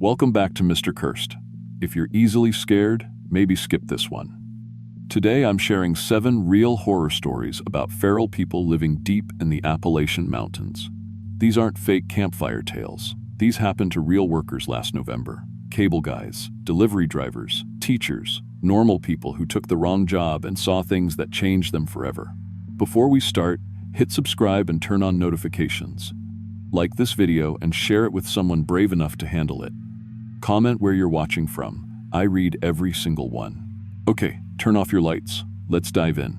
Welcome back to Mr. Cursed. If you're easily scared, maybe skip this one. Today I'm sharing 7 real horror stories about feral people living deep in the Appalachian Mountains. These aren't fake campfire tales. These happened to real workers last November. Cable guys, delivery drivers, teachers, normal people who took the wrong job and saw things that changed them forever. Before we start, hit subscribe and turn on notifications. Like this video and share it with someone brave enough to handle it. Comment where you're watching from. I read every single one. Okay, turn off your lights. Let's dive in.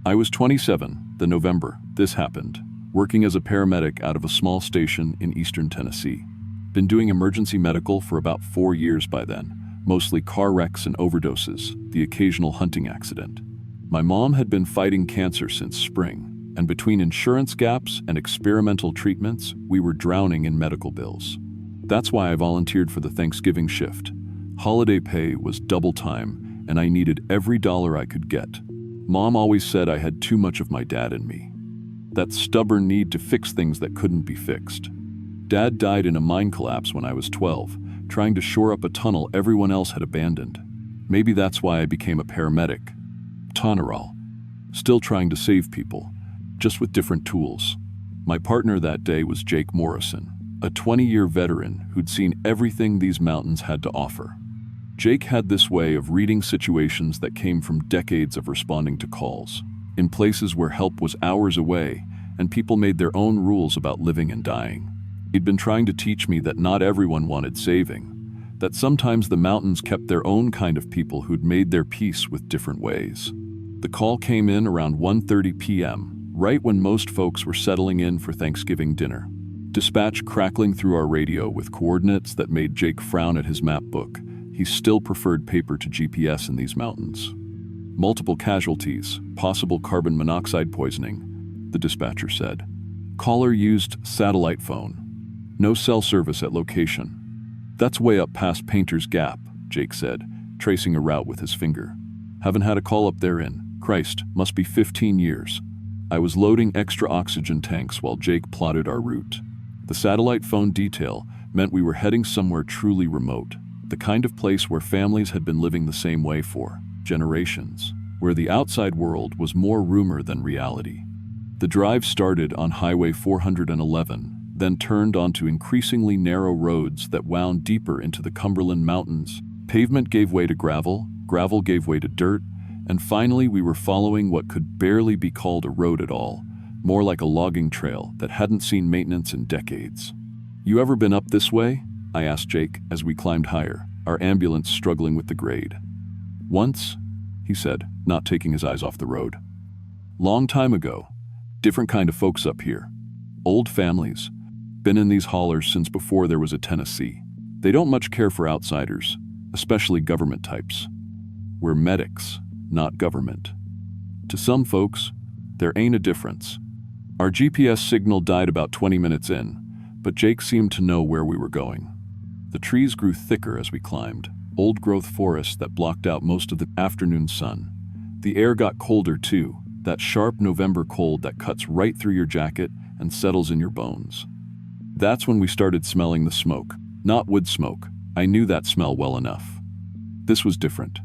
I was 27, the November this happened, working as a paramedic out of a small station in eastern Tennessee. Been doing emergency medical for about 4 years by then, mostly car wrecks and overdoses, the occasional hunting accident. My mom had been fighting cancer since spring, and between insurance gaps and experimental treatments, we were drowning in medical bills. That's why I volunteered for the Thanksgiving shift. Holiday pay was double time, and I needed every dollar I could get. Mom always said I had too much of my dad in me. That stubborn need to fix things that couldn't be fixed. Dad died in a mine collapse when I was 12, trying to shore up a tunnel everyone else had abandoned. Maybe that's why I became a paramedic. Toneral. Still trying to save people, just with different tools. My partner that day was Jake Morrison, a 20-year veteran who'd seen everything these mountains had to offer. Jake had this way of reading situations that came from decades of responding to calls, in places where help was hours away and people made their own rules about living and dying. He'd been trying to teach me that not everyone wanted saving, that sometimes the mountains kept their own kind of people who'd made their peace with different ways. The call came in around 1:30 p.m., right when most folks were settling in for Thanksgiving dinner. Dispatch crackling through our radio with coordinates that made Jake frown at his map book. He still preferred paper to GPS in these mountains. Multiple casualties, possible carbon monoxide poisoning, the dispatcher said. Caller used satellite phone. No cell service at location. That's way up past Painter's Gap, Jake said, tracing a route with his finger. Haven't had a call up there in, Christ, must be 15 years. I was loading extra oxygen tanks while Jake plotted our route. The satellite phone detail meant we were heading somewhere truly remote, the kind of place where families had been living the same way for generations, where the outside world was more rumor than reality. The drive started on Highway 411, then turned onto increasingly narrow roads that wound deeper into the Cumberland Mountains. Pavement gave way to gravel, gravel gave way to dirt, and finally we were following what could barely be called a road at all, more like a logging trail that hadn't seen maintenance in decades. You ever been up this way? I asked Jake as we climbed higher, our ambulance struggling with the grade. Once, he said, not taking his eyes off the road. Long time ago. Different kind of folks up here. Old families. Been in these hollers since before there was a Tennessee. They don't much care for outsiders, especially government types. We're medics, not government. To some folks, there ain't a difference. Our GPS signal died about 20 minutes in, but Jake seemed to know where we were going. The trees grew thicker as we climbed, old-growth forests that blocked out most of the afternoon sun. The air got colder too, that sharp November cold that cuts right through your jacket and settles in your bones. That's when we started smelling the smoke. Not wood smoke. I knew that smell well enough. This was different.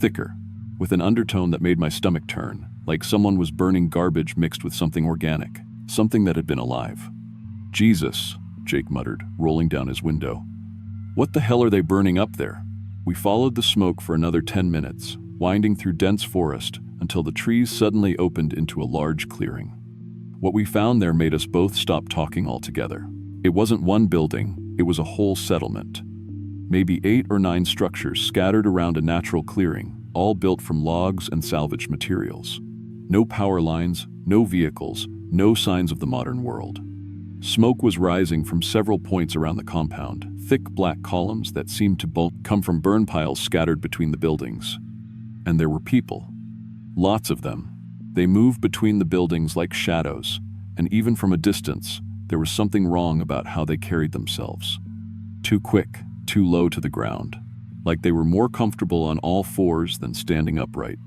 Thicker, with an undertone that made my stomach turn, like someone was burning garbage mixed with something organic, something that had been alive. Jesus, Jake muttered, rolling down his window. What the hell are they burning up there? We followed the smoke for another 10 minutes, winding through dense forest until the trees suddenly opened into a large clearing. What we found there made us both stop talking altogether. It wasn't one building, it was a whole settlement. Maybe 8 or 9 structures scattered around a natural clearing, all built from logs and salvaged materials. No power lines, no vehicles, no signs of the modern world. Smoke was rising from several points around the compound, thick black columns that seemed to come from burn piles scattered between the buildings. And there were people. Lots of them. They moved between the buildings like shadows, and even from a distance, there was something wrong about how they carried themselves. Too quick, too low to the ground, like they were more comfortable on all fours than standing upright.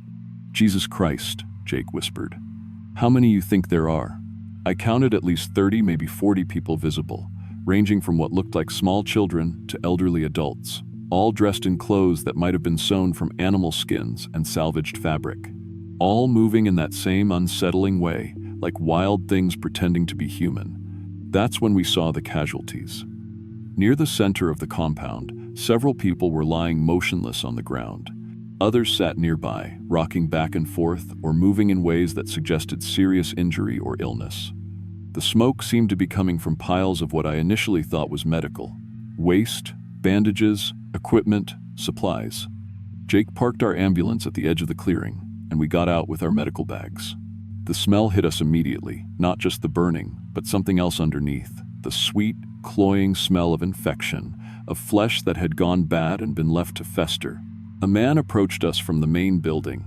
Jesus Christ, Jake whispered. How many you think there are? I counted at least 30, maybe 40 people visible, ranging from what looked like small children to elderly adults, all dressed in clothes that might have been sewn from animal skins and salvaged fabric. All moving in that same unsettling way, like wild things pretending to be human. That's when we saw the casualties. Near the center of the compound, several people were lying motionless on the ground. Others sat nearby, rocking back and forth or moving in ways that suggested serious injury or illness. The smoke seemed to be coming from piles of what I initially thought was medical: waste, bandages, equipment, supplies. Jake parked our ambulance at the edge of the clearing, and we got out with our medical bags. The smell hit us immediately, not just the burning, but something else underneath: the sweet, cloying smell of infection, of flesh that had gone bad and been left to fester. A man approached us from the main building.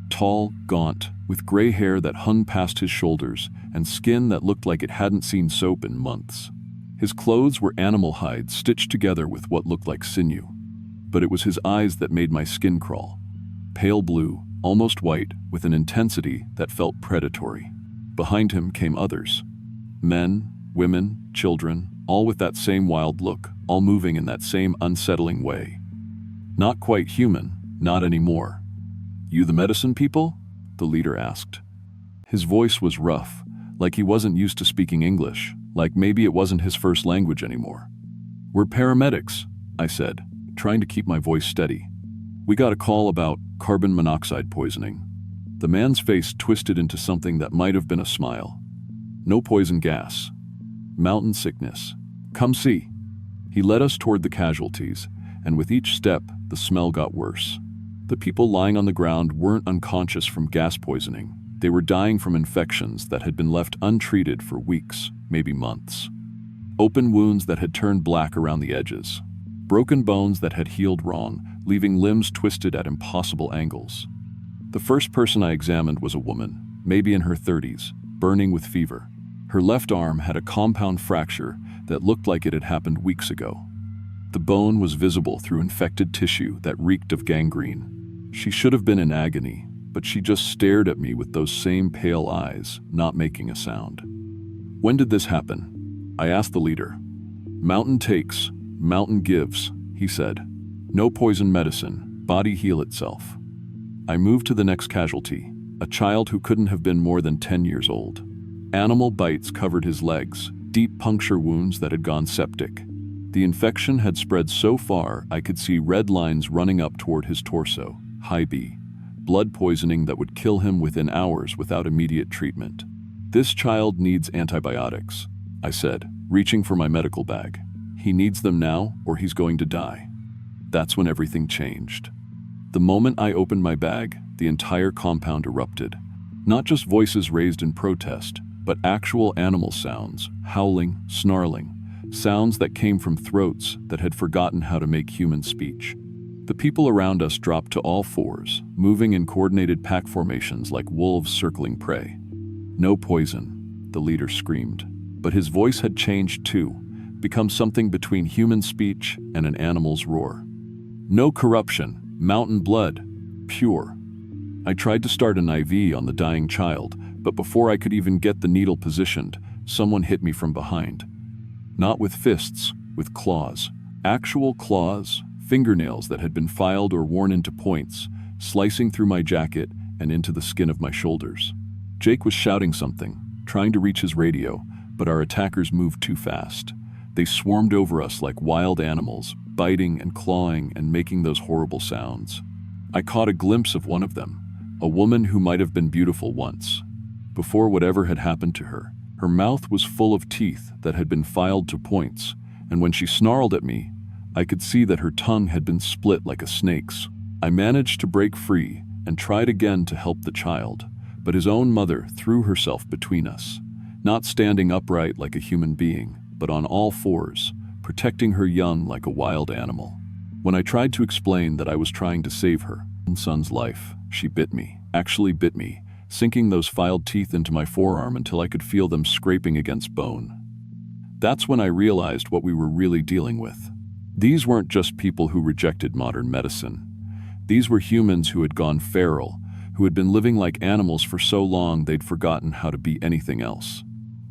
Tall, gaunt, with gray hair that hung past his shoulders and skin that looked like it hadn't seen soap in months. His clothes were animal hide stitched together with what looked like sinew. But it was his eyes that made my skin crawl. Pale blue, almost white, with an intensity that felt predatory. Behind him came others. Men, women, children, all with that same wild look, all moving in that same unsettling way. Not quite human, not anymore. "You the medicine people?" the leader asked. His voice was rough, like he wasn't used to speaking English, like maybe it wasn't his first language anymore. "We're paramedics," I said, trying to keep my voice steady. "We got a call about carbon monoxide poisoning." The man's face twisted into something that might have been a smile. "No poison gas. Mountain sickness. Come see." He led us toward the casualties, and with each step, the smell got worse. The people lying on the ground weren't unconscious from gas poisoning. They were dying from infections that had been left untreated for weeks, maybe months. Open wounds that had turned black around the edges. Broken bones that had healed wrong, leaving limbs twisted at impossible angles. The first person I examined was a woman, maybe in her 30s, burning with fever. Her left arm had a compound fracture that looked like it had happened weeks ago. The bone was visible through infected tissue that reeked of gangrene. She should have been in agony, but she just stared at me with those same pale eyes, not making a sound. "When did this happen?" I asked the leader. "Mountain takes, mountain gives," he said. "No poison medicine, body heal itself." I moved to the next casualty, a child who couldn't have been more than 10 years old. Animal bites covered his legs, deep puncture wounds that had gone septic. The infection had spread so far I could see red lines running up toward his torso, high B, blood poisoning that would kill him within hours without immediate treatment. "This child needs antibiotics," I said, reaching for my medical bag. "He needs them now, or he's going to die." That's when everything changed. The moment I opened my bag, the entire compound erupted. Not just voices raised in protest, but actual animal sounds, howling, snarling, sounds that came from throats that had forgotten how to make human speech. The people around us dropped to all fours, moving in coordinated pack formations like wolves circling prey. "No poison," the leader screamed, but his voice had changed too, become something between human speech and an animal's roar. "No corruption, mountain blood, pure." I tried to start an IV on the dying child, but before I could even get the needle positioned, someone hit me from behind. Not with fists, with claws. Actual claws, fingernails that had been filed or worn into points, slicing through my jacket and into the skin of my shoulders. Jake was shouting something, trying to reach his radio, but our attackers moved too fast. They swarmed over us like wild animals, biting and clawing and making those horrible sounds. I caught a glimpse of one of them, a woman who might have been beautiful once. Before whatever had happened to her, her mouth was full of teeth that had been filed to points, and when she snarled at me, I could see that her tongue had been split like a snake's. I managed to break free and tried again to help the child, but his own mother threw herself between us, not standing upright like a human being, but on all fours, protecting her young like a wild animal. When I tried to explain that I was trying to save her son's life, she bit me, actually bit me, sinking those filed teeth into my forearm until I could feel them scraping against bone. That's when I realized what we were really dealing with. These weren't just people who rejected modern medicine. These were humans who had gone feral, who had been living like animals for so long they'd forgotten how to be anything else.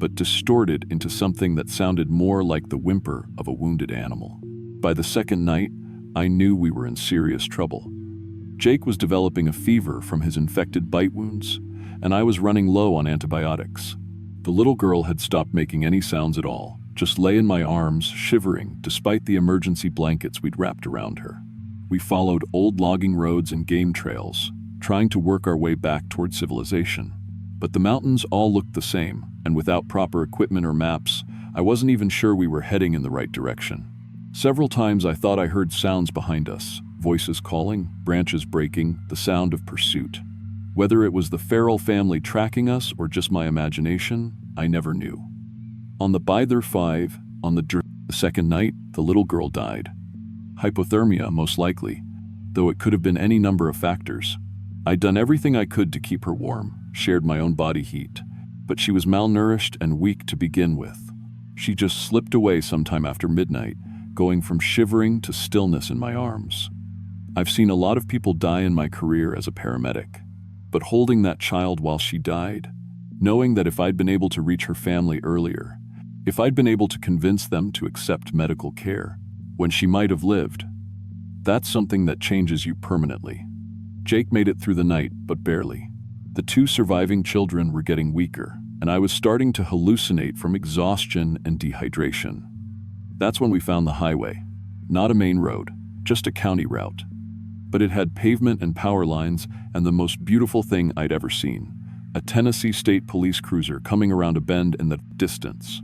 but distorted into something that sounded more like the whimper of a wounded animal. By the second night, I knew we were in serious trouble. Jake was developing a fever from his infected bite wounds, and I was running low on antibiotics. The little girl had stopped making any sounds at all, just lay in my arms, shivering despite the emergency blankets we'd wrapped around her. We followed old logging roads and game trails, trying to work our way back toward civilization. But the mountains all looked the same, and without proper equipment or maps, I wasn't even sure we were heading in the right direction. Several times I thought I heard sounds behind us, voices calling, branches breaking, the sound of pursuit. Whether it was the feral family tracking us or just my imagination, I never knew. On the Bither 5, on the second night, the little girl died. Hypothermia, most likely, though it could have been any number of factors. I'd done everything I could to keep her warm, shared my own body heat, but she was malnourished and weak to begin with. She just slipped away sometime after midnight, going from shivering to stillness in my arms. I've seen a lot of people die in my career as a paramedic, but holding that child while she died, knowing that if I'd been able to reach her family earlier, if I'd been able to convince them to accept medical care when she might have lived, that's something that changes you permanently. Jake made it through the night, but barely. The two surviving children were getting weaker, and I was starting to hallucinate from exhaustion and dehydration. That's when we found the highway. Not a main road, just a county route. But it had pavement and power lines and the most beautiful thing I'd ever seen, a Tennessee State Police cruiser coming around a bend in the distance.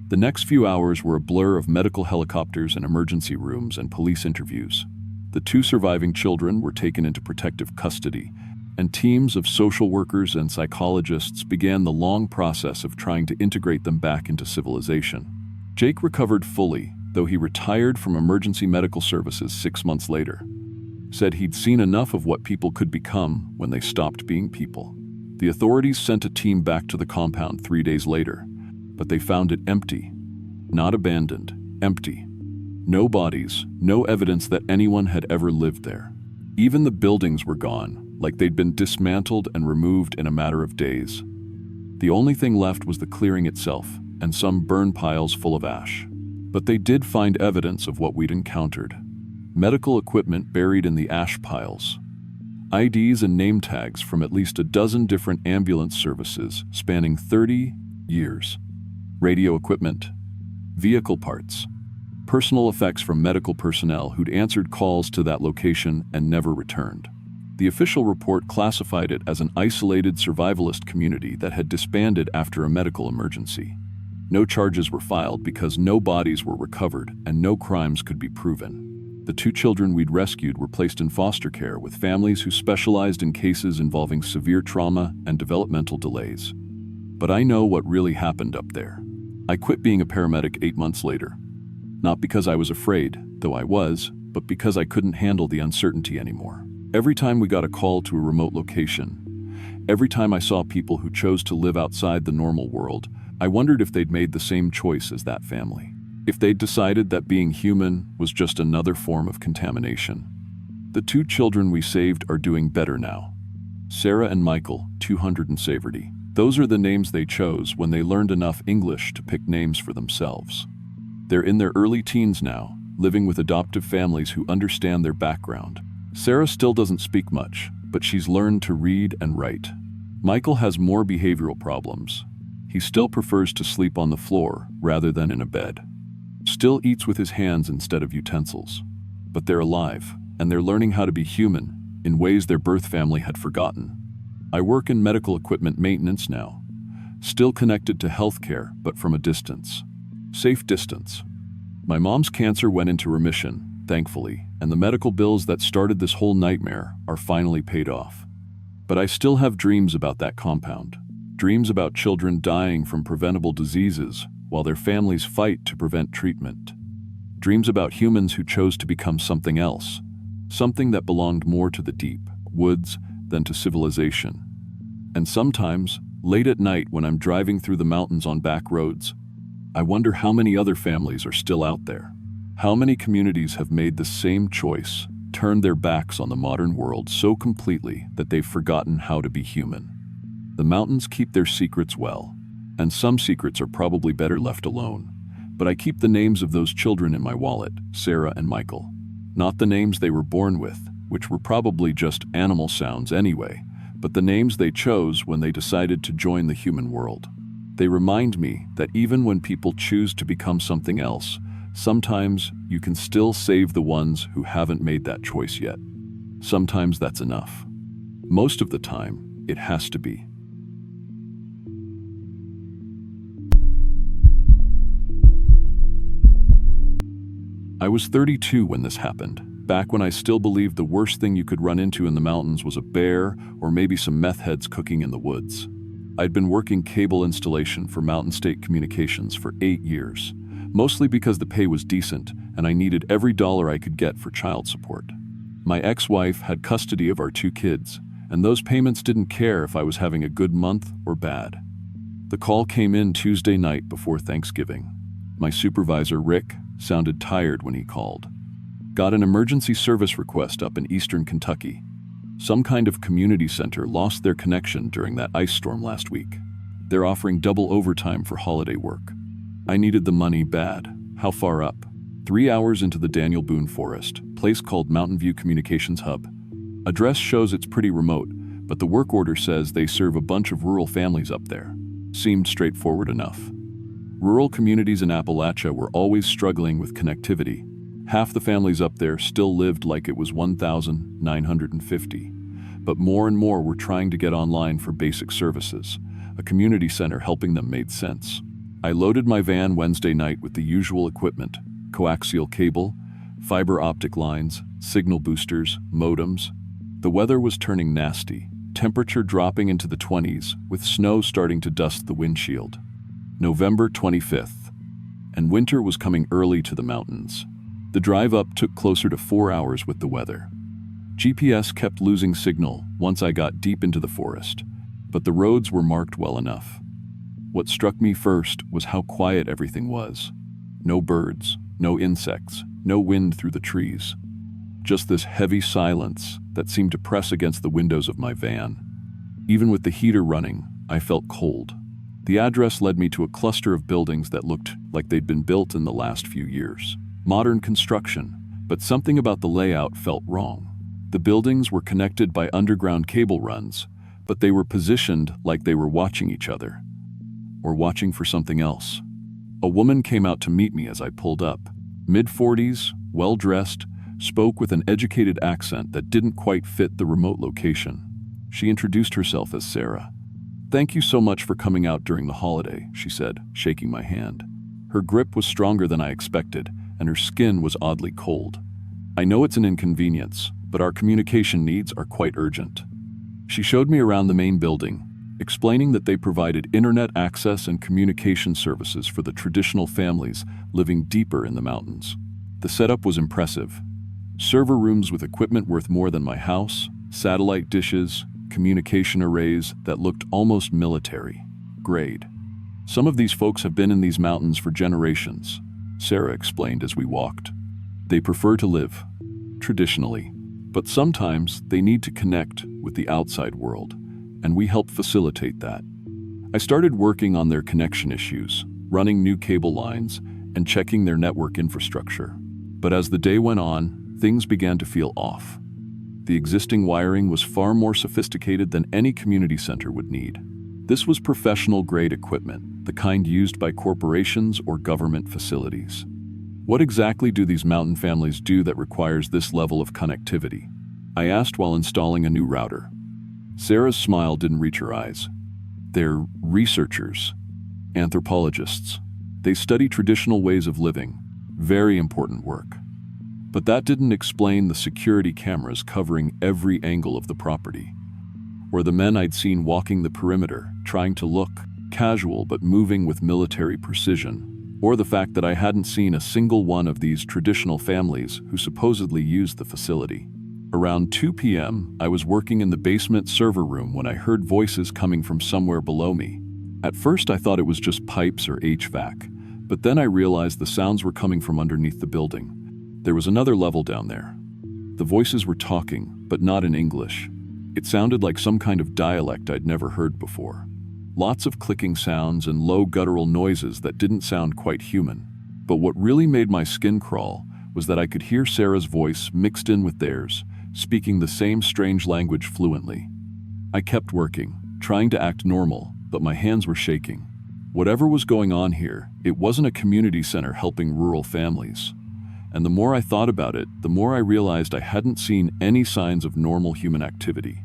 The next few hours were a blur of medical helicopters and emergency rooms and police interviews. The two surviving children were taken into protective custody, and teams of social workers and psychologists began the long process of trying to integrate them back into civilization. Jake recovered fully, though he retired from emergency medical services 6 months later. Said he'd seen enough of what people could become when they stopped being people. The authorities sent a team back to the compound 3 days later, but they found it empty. Not abandoned, empty. No bodies, no evidence that anyone had ever lived there. Even the buildings were gone, like they'd been dismantled and removed in a matter of days. The only thing left was the clearing itself, and some burn piles full of ash. But they did find evidence of what we'd encountered. Medical equipment buried in the ash piles. IDs and name tags from at least a dozen different ambulance services spanning 30 years. Radio equipment. Vehicle parts. Personal effects from medical personnel who'd answered calls to that location and never returned. The official report classified it as an isolated survivalist community that had disbanded after a medical emergency. No charges were filed because no bodies were recovered and no crimes could be proven. The two children we'd rescued were placed in foster care with families who specialized in cases involving severe trauma and developmental delays. But I know what really happened up there. I quit being a paramedic 8 months later. Not because I was afraid, though I was, but because I couldn't handle the uncertainty anymore. Every time we got a call to a remote location, every time I saw people who chose to live outside the normal world, I wondered if they'd made the same choice as that family. If they'd decided that being human was just another form of contamination. The two children we saved are doing better now. Sarah and Michael, 200 and Saverty. Those are the names they chose when they learned enough English to pick names for themselves. They're in their early teens now, living with adoptive families who understand their background. Sarah still doesn't speak much, but she's learned to read and write. Michael has more behavioral problems. He still prefers to sleep on the floor rather than in a bed. Still eats with his hands instead of utensils. But they're alive, and they're learning how to be human in ways their birth family had forgotten. I work in medical equipment maintenance now, still connected to healthcare, but from a distance. Safe distance. My mom's cancer went into remission, thankfully, and the medical bills that started this whole nightmare are finally paid off. But I still have dreams about that compound. Dreams about children dying from preventable diseases while their families fight to prevent treatment. Dreams about humans who chose to become something else, something that belonged more to the deep woods than to civilization. And sometimes, late at night when I'm driving through the mountains on back roads, I wonder how many other families are still out there. How many communities have made the same choice, turned their backs on the modern world so completely that they've forgotten how to be human. The mountains keep their secrets well, And some secrets are probably better left alone. But I keep the names of those children in my wallet, Sarah and Michael. Not the names they were born with, which were probably just animal sounds anyway, but the names they chose when they decided to join the human world. They remind me that even when people choose to become something else, sometimes you can still save the ones who haven't made that choice yet. Sometimes that's enough. Most of the time, it has to be. I was 32 when this happened, back when I still believed the worst thing you could run into in the mountains was a bear or maybe some meth heads cooking in the woods. I'd been working cable installation for Mountain State Communications for 8 years, mostly because the pay was decent and I needed every dollar I could get for child support. My ex-wife had custody of our 2 kids, and those payments didn't care if I was having a good month or bad. The call came in Tuesday night before Thanksgiving. My supervisor, Rick, sounded tired when he called. Got an emergency service request up in eastern Kentucky. Some kind of community center lost their connection during that ice storm last week. They're offering double overtime for holiday work. I needed the money bad. How far up? 3 hours into the Daniel Boone Forest, place called Mountain View Communications Hub. Address shows it's pretty remote, but the work order says they serve a bunch of rural families up there. Seemed straightforward enough. Rural communities in Appalachia were always struggling with connectivity. Half the families up there still lived like it was 1950. But more and more were trying to get online for basic services. A community center helping them made sense. I loaded my van Wednesday night with the usual equipment: coaxial cable, fiber optic lines, signal boosters, modems. The weather was turning nasty, temperature dropping into the 20s, with snow starting to dust the windshield. November 25th, and winter was coming early to the mountains. The drive up took closer to 4 hours with the weather. GPS kept losing signal once I got deep into the forest, but the roads were marked well enough. What struck me first was how quiet everything was. No birds, no insects, no wind through the trees. Just this heavy silence that seemed to press against the windows of my van. Even with the heater running, I felt cold. The address led me to a cluster of buildings that looked like they'd been built in the last few years. Modern construction, but something about the layout felt wrong. The buildings were connected by underground cable runs, but they were positioned like they were watching each other, or watching for something else. A woman came out to meet me as I pulled up. Mid-40s, well-dressed, spoke with an educated accent that didn't quite fit the remote location. She introduced herself as Sarah. "Thank you so much for coming out during the holiday," she said, shaking my hand. Her grip was stronger than I expected, and her skin was oddly cold. "I know it's an inconvenience, but our communication needs are quite urgent." She showed me around the main building, explaining that they provided internet access and communication services for the traditional families living deeper in the mountains. The setup was impressive. Server rooms with equipment worth more than my house, satellite dishes, communication arrays that looked almost military grade. "Some of these folks have been in these mountains for generations," Sarah explained as we walked. "They prefer to live traditionally, but sometimes they need to connect with the outside world, and we help facilitate that." I started working on their connection issues, running new cable lines, and checking their network infrastructure. But as the day went on, things began to feel off. The existing wiring was far more sophisticated than any community center would need. This was professional-grade equipment, the kind used by corporations or government facilities. What exactly do these mountain families do that requires this level of connectivity? I asked while installing a new router. Sarah's smile didn't reach her eyes. "They're researchers, anthropologists. They study traditional ways of living. Very important work." But that didn't explain the security cameras covering every angle of the property, or the men I'd seen walking the perimeter, trying to look casual but moving with military precision, or the fact that I hadn't seen a single one of these traditional families who supposedly used the facility. Around 2 p.m., I was working in the basement server room when I heard voices coming from somewhere below me. At first I thought it was just pipes or HVAC, but then I realized the sounds were coming from underneath the building. There was another level down there. The voices were talking, but not in English. It sounded like some kind of dialect I'd never heard before. Lots of clicking sounds and low guttural noises that didn't sound quite human. But what really made my skin crawl was that I could hear Sarah's voice mixed in with theirs, speaking the same strange language fluently. I kept working, trying to act normal, but my hands were shaking. Whatever was going on here, it wasn't a community center helping rural families. And the more I thought about it, the more I realized I hadn't seen any signs of normal human activity.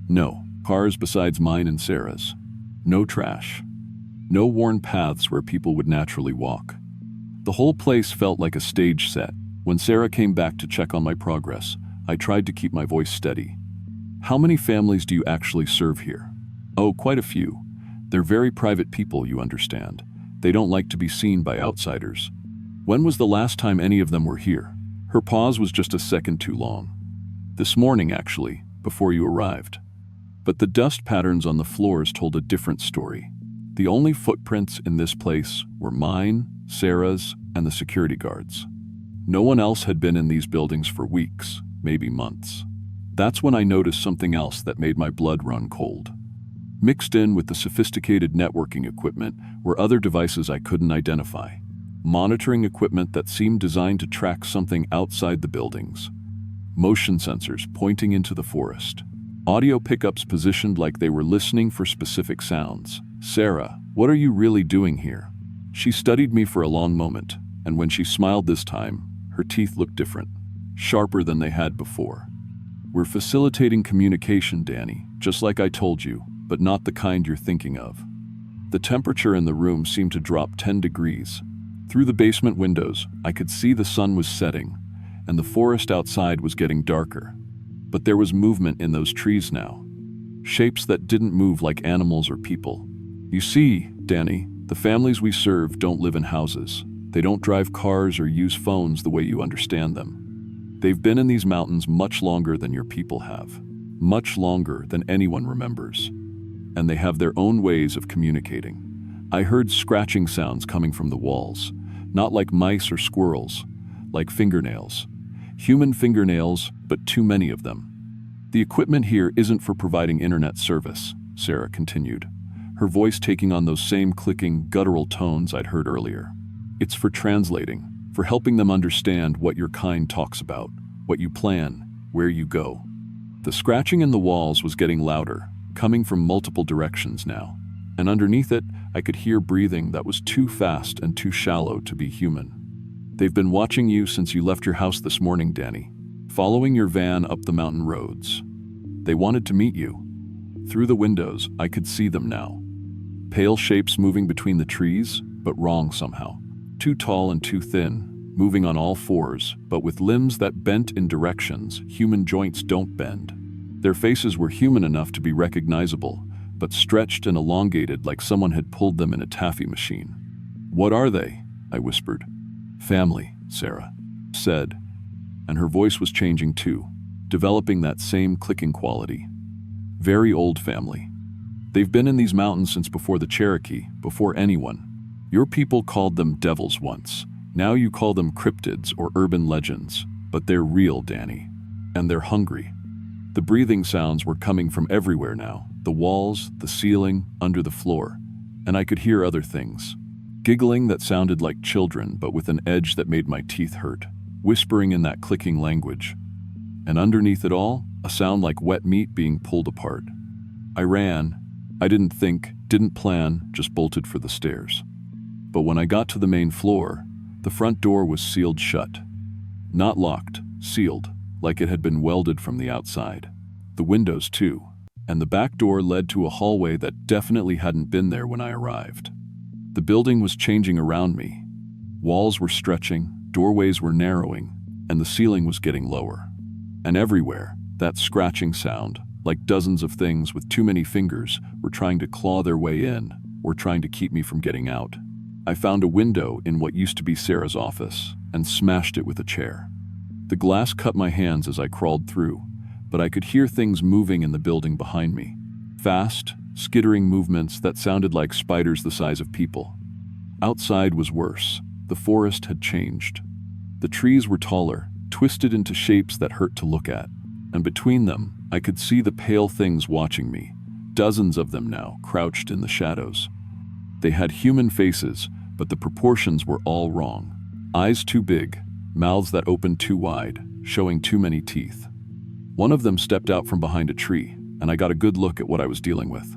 No cars besides mine and Sarah's. No trash. No worn paths where people would naturally walk. The whole place felt like a stage set. When Sarah came back to check on my progress, I tried to keep my voice steady. How many families do you actually serve here? Oh, quite a few. They're very private people, you understand. They don't like to be seen by outsiders. When was the last time any of them were here? Her pause was just a second too long. This morning, actually, before you arrived. But the dust patterns on the floors told a different story. The only footprints in this place were mine, Sarah's, and the security guards. No one else had been in these buildings for weeks, maybe months. That's when I noticed something else that made my blood run cold. Mixed in with the sophisticated networking equipment were other devices I couldn't identify. Monitoring equipment that seemed designed to track something outside the buildings. Motion sensors pointing into the forest. Audio pickups positioned like they were listening for specific sounds. Sarah, what are you really doing here? She studied me for a long moment, and when she smiled this time, her teeth looked different, sharper than they had before. We're facilitating communication, Danny, just like I told you, but not the kind you're thinking of. The temperature in the room seemed to drop 10 degrees. Through the basement windows, I could see the sun was setting, and the forest outside was getting darker. But there was movement in those trees now. Shapes that didn't move like animals or people. You see, Danny, the families we serve don't live in houses. They don't drive cars or use phones the way you understand them. They've been in these mountains much longer than your people have. Much longer than anyone remembers. And they have their own ways of communicating. I heard scratching sounds coming from the walls, not like mice or squirrels, like fingernails. Human fingernails, but too many of them. The equipment here isn't for providing internet service, Sarah continued, her voice taking on those same clicking, guttural tones I'd heard earlier. It's for translating, for helping them understand what your kind talks about, what you plan, where you go. The scratching in the walls was getting louder, coming from multiple directions now, and underneath it, I could hear breathing that was too fast and too shallow to be human. They've been watching you since you left your house this morning, Danny, following your van up the mountain roads. They wanted to meet you. Through the windows, I could see them now. Pale shapes moving between the trees, but wrong somehow. Too tall and too thin, moving on all fours, but with limbs that bent in directions human joints don't bend. Their faces were human enough to be recognizable, but stretched and elongated like someone had pulled them in a taffy machine. What are they? I whispered. Family, Sarah said, and her voice was changing too, developing that same clicking quality. Very old family. They've been in these mountains since before the Cherokee, before anyone. Your people called them devils once. Now you call them cryptids or urban legends, but they're real, Danny. And they're hungry. The breathing sounds were coming from everywhere now, the walls, the ceiling, under the floor, and I could hear other things. Giggling that sounded like children, but with an edge that made my teeth hurt, whispering in that clicking language. And underneath it all, a sound like wet meat being pulled apart. I ran. I didn't think, didn't plan, just bolted for the stairs. But when I got to the main floor, the front door was sealed shut. Not locked, sealed, like it had been welded from the outside. The windows too, and the back door led to a hallway that definitely hadn't been there when I arrived. The building was changing around me. Walls were stretching, doorways were narrowing, and the ceiling was getting lower. And everywhere, that scratching sound, like dozens of things with too many fingers, were trying to claw their way in, or trying to keep me from getting out. I found a window in what used to be Sarah's office, and smashed it with a chair. The glass cut my hands as I crawled through, but I could hear things moving in the building behind me. Fast, skittering movements that sounded like spiders the size of people. Outside was worse. The forest had changed. The trees were taller, twisted into shapes that hurt to look at, and between them, I could see the pale things watching me, dozens of them now, crouched in the shadows. They had human faces, but the proportions were all wrong. Eyes too big, mouths that opened too wide, showing too many teeth. One of them stepped out from behind a tree, and I got a good look at what I was dealing with.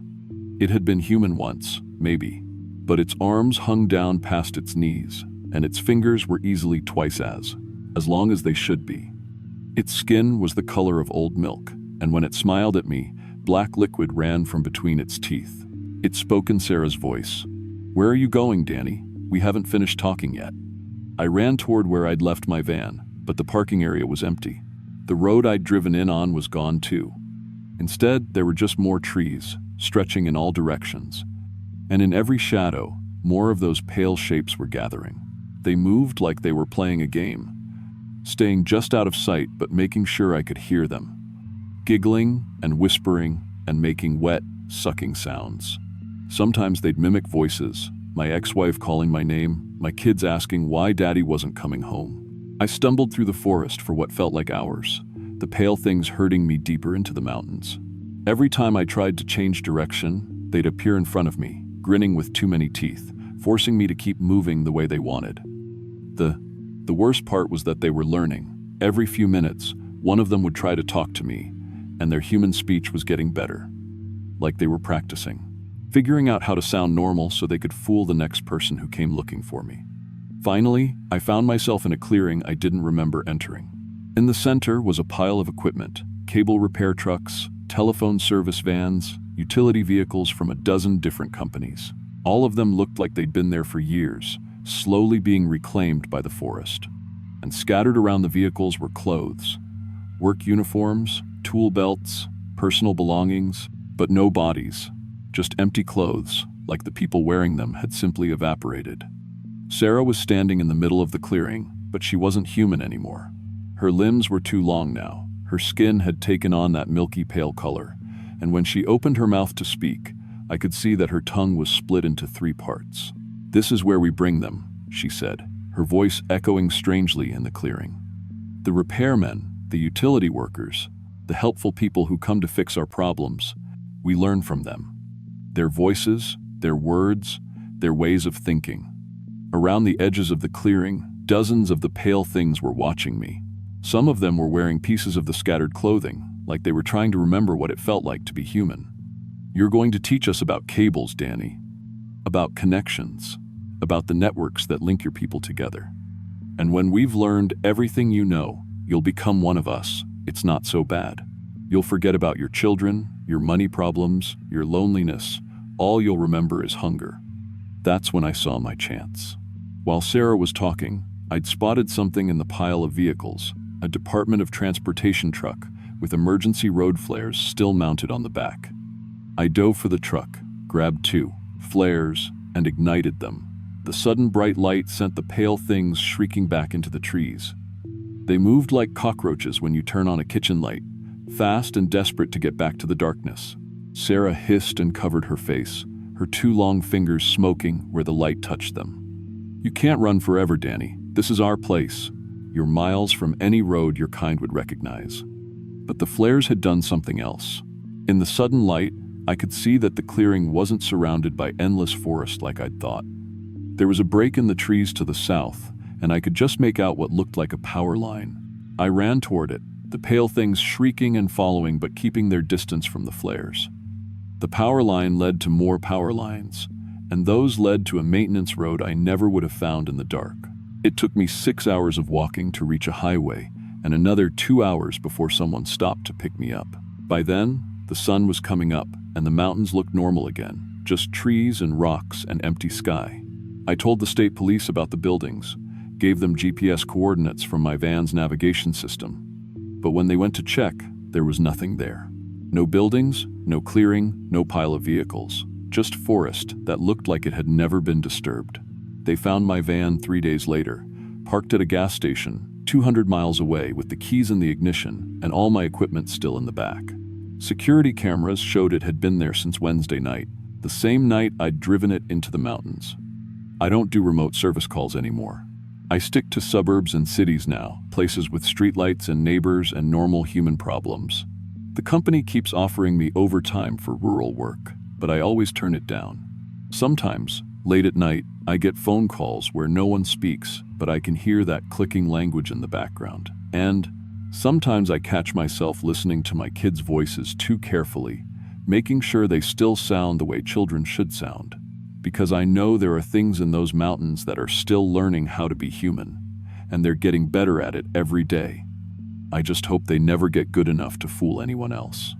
It had been human once, maybe, but its arms hung down past its knees, and its fingers were easily twice as long as they should be. Its skin was the color of old milk, and when it smiled at me, black liquid ran from between its teeth. It spoke in Sarah's voice. "Where are you going, Danny? We haven't finished talking yet." I ran toward where I'd left my van, but the parking area was empty. The road I'd driven in on was gone too. Instead, there were just more trees, stretching in all directions. And in every shadow, more of those pale shapes were gathering. They moved like they were playing a game, staying just out of sight but making sure I could hear them, giggling and whispering and making wet, sucking sounds. Sometimes they'd mimic voices, my ex-wife calling my name, my kids asking why Daddy wasn't coming home. I stumbled through the forest for what felt like hours, the pale things herding me deeper into the mountains. Every time I tried to change direction, they'd appear in front of me, grinning with too many teeth, forcing me to keep moving the way they wanted. The worst part was that they were learning. Every few minutes, one of them would try to talk to me, and their human speech was getting better. Like they were practicing, figuring out how to sound normal so they could fool the next person who came looking for me. Finally, I found myself in a clearing I didn't remember entering. In the center was a pile of equipment, cable repair trucks, telephone service vans, utility vehicles from a dozen different companies. All of them looked like they'd been there for years, slowly being reclaimed by the forest. And scattered around the vehicles were clothes, work uniforms, tool belts, personal belongings, but no bodies, just empty clothes, like the people wearing them had simply evaporated. Sarah was standing in the middle of the clearing, but she wasn't human anymore. Her limbs were too long now, her skin had taken on that milky pale color, and when she opened her mouth to speak, I could see that her tongue was split into 3 parts. "This is where we bring them," she said, her voice echoing strangely in the clearing. "The repairmen, the utility workers, the helpful people who come to fix our problems, we learn from them. Their voices, their words, their ways of thinking." Around the edges of the clearing, dozens of the pale things were watching me. Some of them were wearing pieces of the scattered clothing, like they were trying to remember what it felt like to be human. "You're going to teach us about cables, Danny. About connections. About the networks that link your people together. And when we've learned everything you know, you'll become one of us. It's not so bad. You'll forget about your children, your money problems, your loneliness. All you'll remember is hunger." That's when I saw my chance. While Sarah was talking, I'd spotted something in the pile of vehicles, a Department of Transportation truck with emergency road flares still mounted on the back. I dove for the truck, grabbed 2 flares, and ignited them. The sudden bright light sent the pale things shrieking back into the trees. They moved like cockroaches when you turn on a kitchen light, fast and desperate to get back to the darkness. Sarah hissed and covered her face, her 2 long fingers smoking where the light touched them. "You can't run forever, Danny. This is our place. You're miles from any road your kind would recognize." But the flares had done something else. In the sudden light, I could see that the clearing wasn't surrounded by endless forest like I'd thought. There was a break in the trees to the south, and I could just make out what looked like a power line. I ran toward it, the pale things shrieking and following but keeping their distance from the flares. The power line led to more power lines, and those led to a maintenance road I never would have found in the dark. It took me 6 hours of walking to reach a highway, and another 2 hours before someone stopped to pick me up. By then, the sun was coming up, and the mountains looked normal again, just trees and rocks and empty sky. I told the state police about the buildings, gave them GPS coordinates from my van's navigation system. But when they went to check, there was nothing there. No buildings, no clearing, no pile of vehicles. Just forest that looked like it had never been disturbed. They found my van 3 days later, parked at a gas station, 200 miles away with the keys in the ignition and all my equipment still in the back. Security cameras showed it had been there since Wednesday night, the same night I'd driven it into the mountains. I don't do remote service calls anymore. I stick to suburbs and cities now, places with streetlights and neighbors and normal human problems. The company keeps offering me overtime for rural work, but I always turn it down. Sometimes, late at night, I get phone calls where no one speaks, but I can hear that clicking language in the background. And sometimes I catch myself listening to my kids' voices too carefully, making sure they still sound the way children should sound. Because I know there are things in those mountains that are still learning how to be human, and they're getting better at it every day. I just hope they never get good enough to fool anyone else.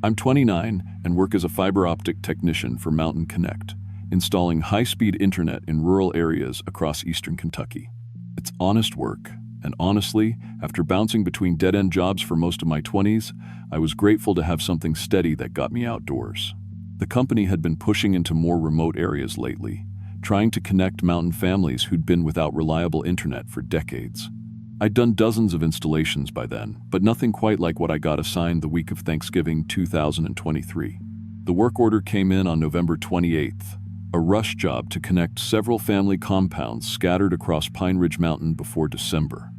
I'm 29 and work as a fiber optic technician for Mountain Connect, installing high-speed internet in rural areas across eastern Kentucky. It's honest work, and honestly, after bouncing between dead-end jobs for most of my 20s, I was grateful to have something steady that got me outdoors. The company had been pushing into more remote areas lately, trying to connect mountain families who'd been without reliable internet for decades. I'd done dozens of installations by then, but nothing quite like what I got assigned the week of Thanksgiving 2023. The work order came in on November 28th, a rush job to connect several family compounds scattered across Pine Ridge Mountain before December.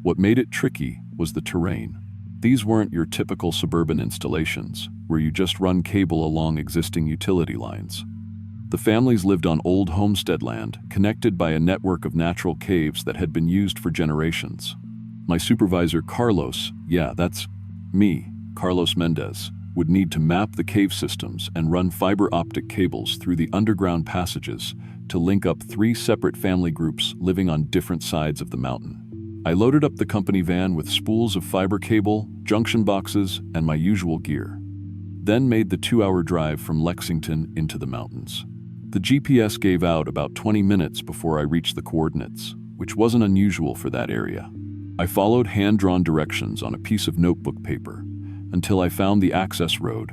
What made it tricky was the terrain. These weren't your typical suburban installations, where you just run cable along existing utility lines. The families lived on old homestead land, connected by a network of natural caves that had been used for generations. My supervisor, Carlos, yeah, that's me, Carlos Mendez, would need to map the cave systems and run fiber optic cables through the underground passages to link up 3 separate family groups living on different sides of the mountain. I loaded up the company van with spools of fiber cable, junction boxes, and my usual gear. Then made the 2-hour drive from Lexington into the mountains. The GPS gave out about 20 minutes before I reached the coordinates, which wasn't unusual for that area. I followed hand-drawn directions on a piece of notebook paper until I found the access road,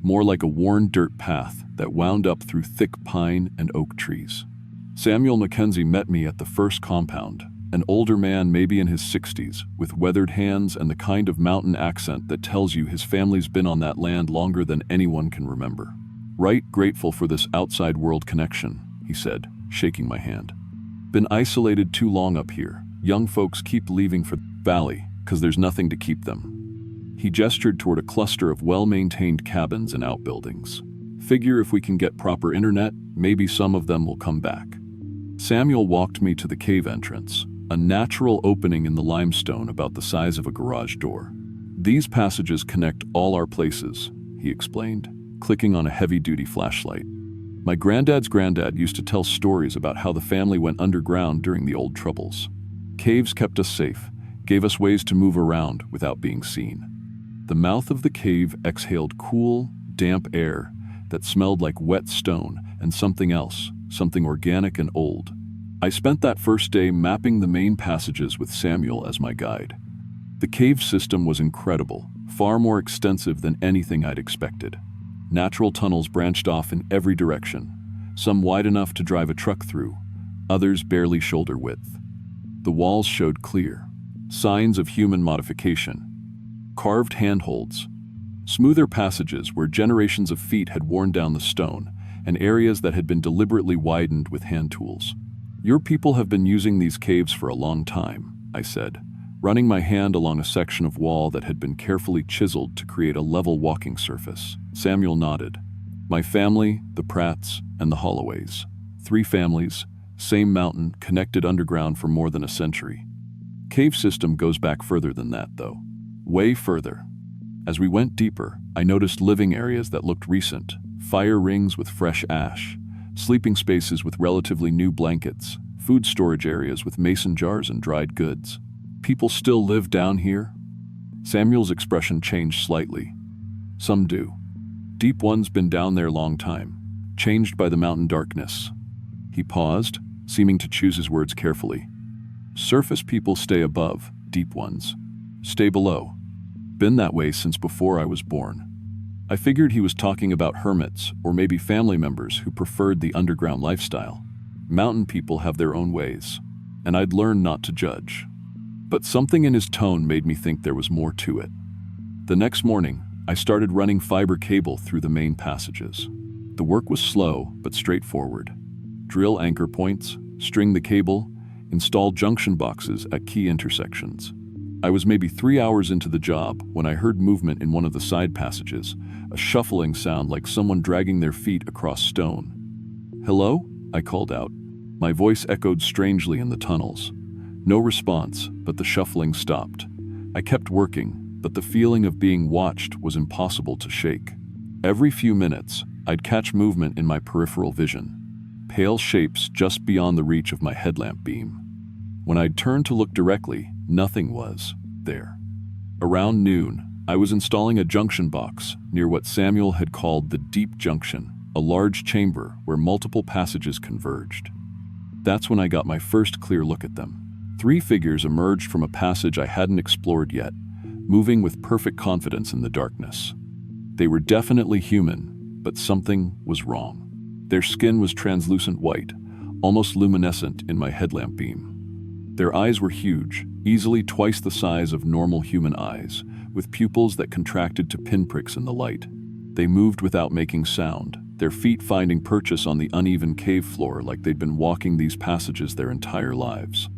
more like a worn dirt path that wound up through thick pine and oak trees. Samuel Mackenzie met me at the first compound, an older man maybe in his 60s, with weathered hands and the kind of mountain accent that tells you his family's been on that land longer than anyone can remember. "Right grateful for this outside world connection," he said, shaking my hand. "Been isolated too long up here. Young folks keep leaving for the valley, 'cause there's nothing to keep them." He gestured toward a cluster of well-maintained cabins and outbuildings. "Figure if we can get proper internet, maybe some of them will come back." Samuel walked me to the cave entrance, a natural opening in the limestone about the size of a garage door. "These passages connect all our places," he explained, clicking on a heavy-duty flashlight. "My granddad's granddad used to tell stories about how the family went underground during the old Troubles. Caves kept us safe, gave us ways to move around without being seen." The mouth of the cave exhaled cool, damp air that smelled like wet stone and something else, something organic and old. I spent that first day mapping the main passages with Samuel as my guide. The cave system was incredible, far more extensive than anything I'd expected. Natural tunnels branched off in every direction, some wide enough to drive a truck through, others barely shoulder width. The walls showed clear signs of human modification. Carved handholds, smoother passages where generations of feet had worn down the stone, and areas that had been deliberately widened with hand tools. "Your people have been using these caves for a long time," I said, running my hand along a section of wall that had been carefully chiseled to create a level walking surface. Samuel nodded. "My family, the Pratts, and the Holloways. 3 families, same mountain, connected underground for more than a century. Cave system goes back further than that, though. Way further." As we went deeper, I noticed living areas that looked recent, fire rings with fresh ash, sleeping spaces with relatively new blankets, food storage areas with mason jars and dried goods. "People still live down here?" Samuel's expression changed slightly. "Some do. Deep One's been down there long time, changed by the mountain darkness." He paused, seeming to choose his words carefully. "Surface people stay above, Deep Ones stay below. Been that way since before I was born." I figured he was talking about hermits or maybe family members who preferred the underground lifestyle. Mountain people have their own ways, and I'd learned not to judge. But something in his tone made me think there was more to it. The next morning, I started running fiber cable through the main passages. The work was slow but straightforward. Drill anchor points, string the cable, install junction boxes at key intersections. I was maybe 3 hours into the job when I heard movement in one of the side passages, a shuffling sound like someone dragging their feet across stone. "Hello?" I called out. My voice echoed strangely in the tunnels. No response, but the shuffling stopped. I kept working, but the feeling of being watched was impossible to shake. Every few minutes, I'd catch movement in my peripheral vision, pale shapes just beyond the reach of my headlamp beam. When I'd turn to look directly, nothing was there. Around noon, I was installing a junction box near what Samuel had called the deep junction, a large chamber where multiple passages converged. That's when I got my first clear look at them. 3 figures emerged from a passage I hadn't explored yet, moving with perfect confidence in the darkness. They were definitely human, but something was wrong. Their skin was translucent white, almost luminescent in my headlamp beam. Their eyes were huge, easily twice the size of normal human eyes, with pupils that contracted to pinpricks in the light. They moved without making sound, their feet finding purchase on the uneven cave floor like they'd been walking these passages their entire lives.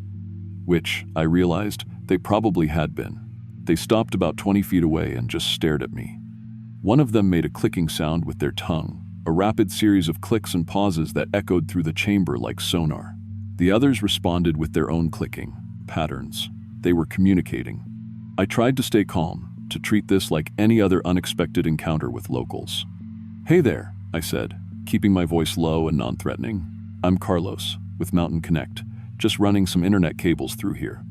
Which, I realized, they probably had been. They stopped about 20 feet away and just stared at me. One of them made a clicking sound with their tongue, a rapid series of clicks and pauses that echoed through the chamber like sonar. The others responded with their own clicking patterns. They were communicating. I tried to stay calm, to treat this like any other unexpected encounter with locals. "Hey there," I said, keeping my voice low and non-threatening. "I'm Carlos, with Mountain Connect, just running some internet cables through here."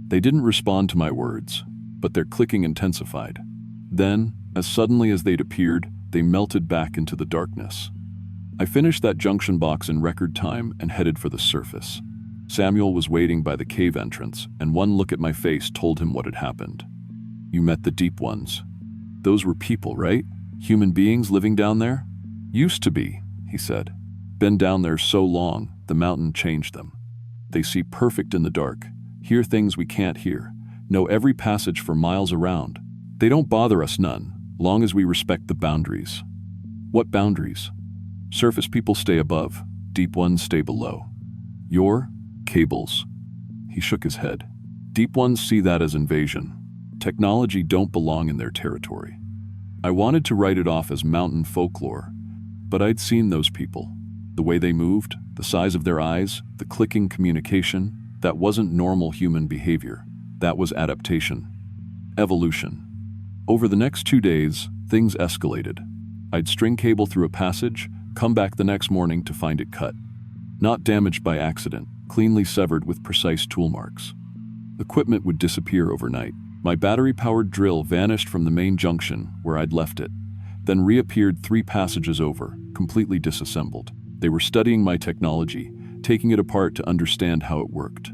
They didn't respond to my words, but their clicking intensified. Then, as suddenly as they'd appeared, they melted back into the darkness. I finished that junction box in record time and headed for the surface. Samuel was waiting by the cave entrance, and one look at my face told him what had happened. "You met the deep ones. Those were people, right? Human beings living down there?" "Used to be," he said. "Been down there so long, the mountain changed them. They see perfect in the dark, hear things we can't hear, know every passage for miles around. They don't bother us none, long as we respect the boundaries." "What boundaries?" "Surface people stay above, deep ones stay below. Your cables." He shook his head. "Deep ones see that as invasion. Technology don't belong in their territory." I wanted to write it off as mountain folklore, but I'd seen those people. The way they moved, the size of their eyes, the clicking communication, that wasn't normal human behavior. That was adaptation. Evolution. Over the next 2 days, things escalated. I'd string cable through a passage, come back the next morning to find it cut. Not damaged by accident, cleanly severed with precise tool marks. Equipment would disappear overnight. My battery-powered drill vanished from the main junction where I'd left it, then reappeared 3 passages over, completely disassembled. They were studying my technology, taking it apart to understand how it worked.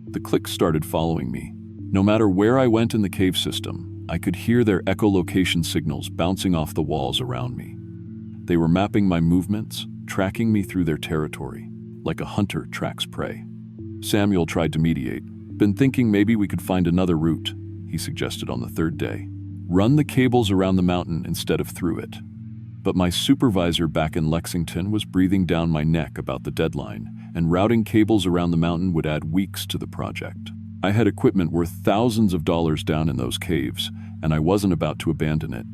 The clicks started following me. No matter where I went in the cave system, I could hear their echolocation signals bouncing off the walls around me. They were mapping my movements, tracking me through their territory, like a hunter tracks prey. Samuel tried to mediate. "Been thinking maybe we could find another route," he suggested on the 3rd day. "Run the cables around the mountain instead of through it." But my supervisor back in Lexington was breathing down my neck about the deadline, and routing cables around the mountain would add weeks to the project. I had equipment worth thousands of dollars down in those caves, and I wasn't about to abandon it.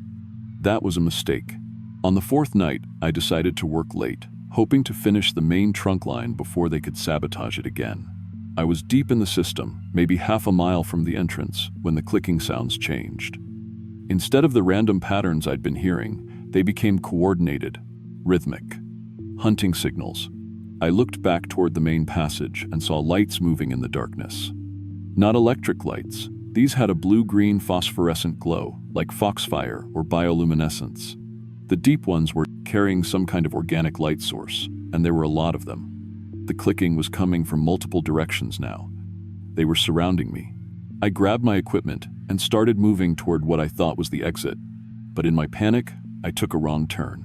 That was a mistake. On the 4th night, I decided to work late, hoping to finish the main trunk line before they could sabotage it again. I was deep in the system, maybe half a mile from the entrance, when the clicking sounds changed. Instead of the random patterns I'd been hearing, they became coordinated, rhythmic. Hunting signals. I looked back toward the main passage and saw lights moving in the darkness. Not electric lights. These had a blue-green phosphorescent glow, like foxfire or bioluminescence. The deep ones were carrying some kind of organic light source, and there were a lot of them. The clicking was coming from multiple directions now. They were surrounding me. I grabbed my equipment and started moving toward what I thought was the exit, but in my panic, I took a wrong turn.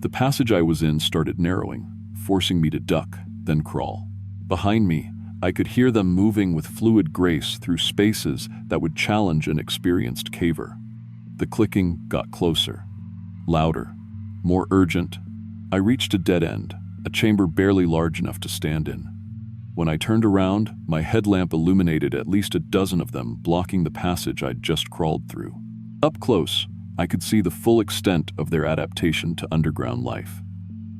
The passage I was in started narrowing, forcing me to duck, then crawl. Behind me, I could hear them moving with fluid grace through spaces that would challenge an experienced caver. The clicking got closer, louder, more urgent. I reached a dead end, a chamber barely large enough to stand in. When I turned around, my headlamp illuminated at least a dozen of them, blocking the passage I'd just crawled through. Up close, I could see the full extent of their adaptation to underground life.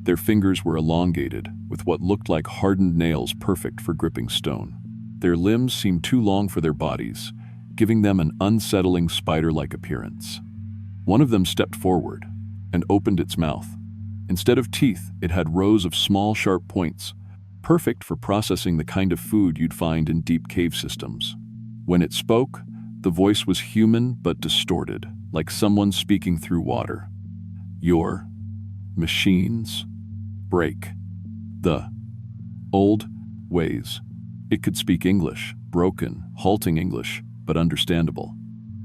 Their fingers were elongated, with what looked like hardened nails perfect for gripping stone. Their limbs seemed too long for their bodies, giving them an unsettling spider-like appearance. One of them stepped forward and opened its mouth. Instead of teeth, it had rows of small, sharp points, perfect for processing the kind of food you'd find in deep cave systems. When it spoke, the voice was human but distorted, like someone speaking through water. "Your machines break the old ways." It could speak English, broken, halting English, but understandable.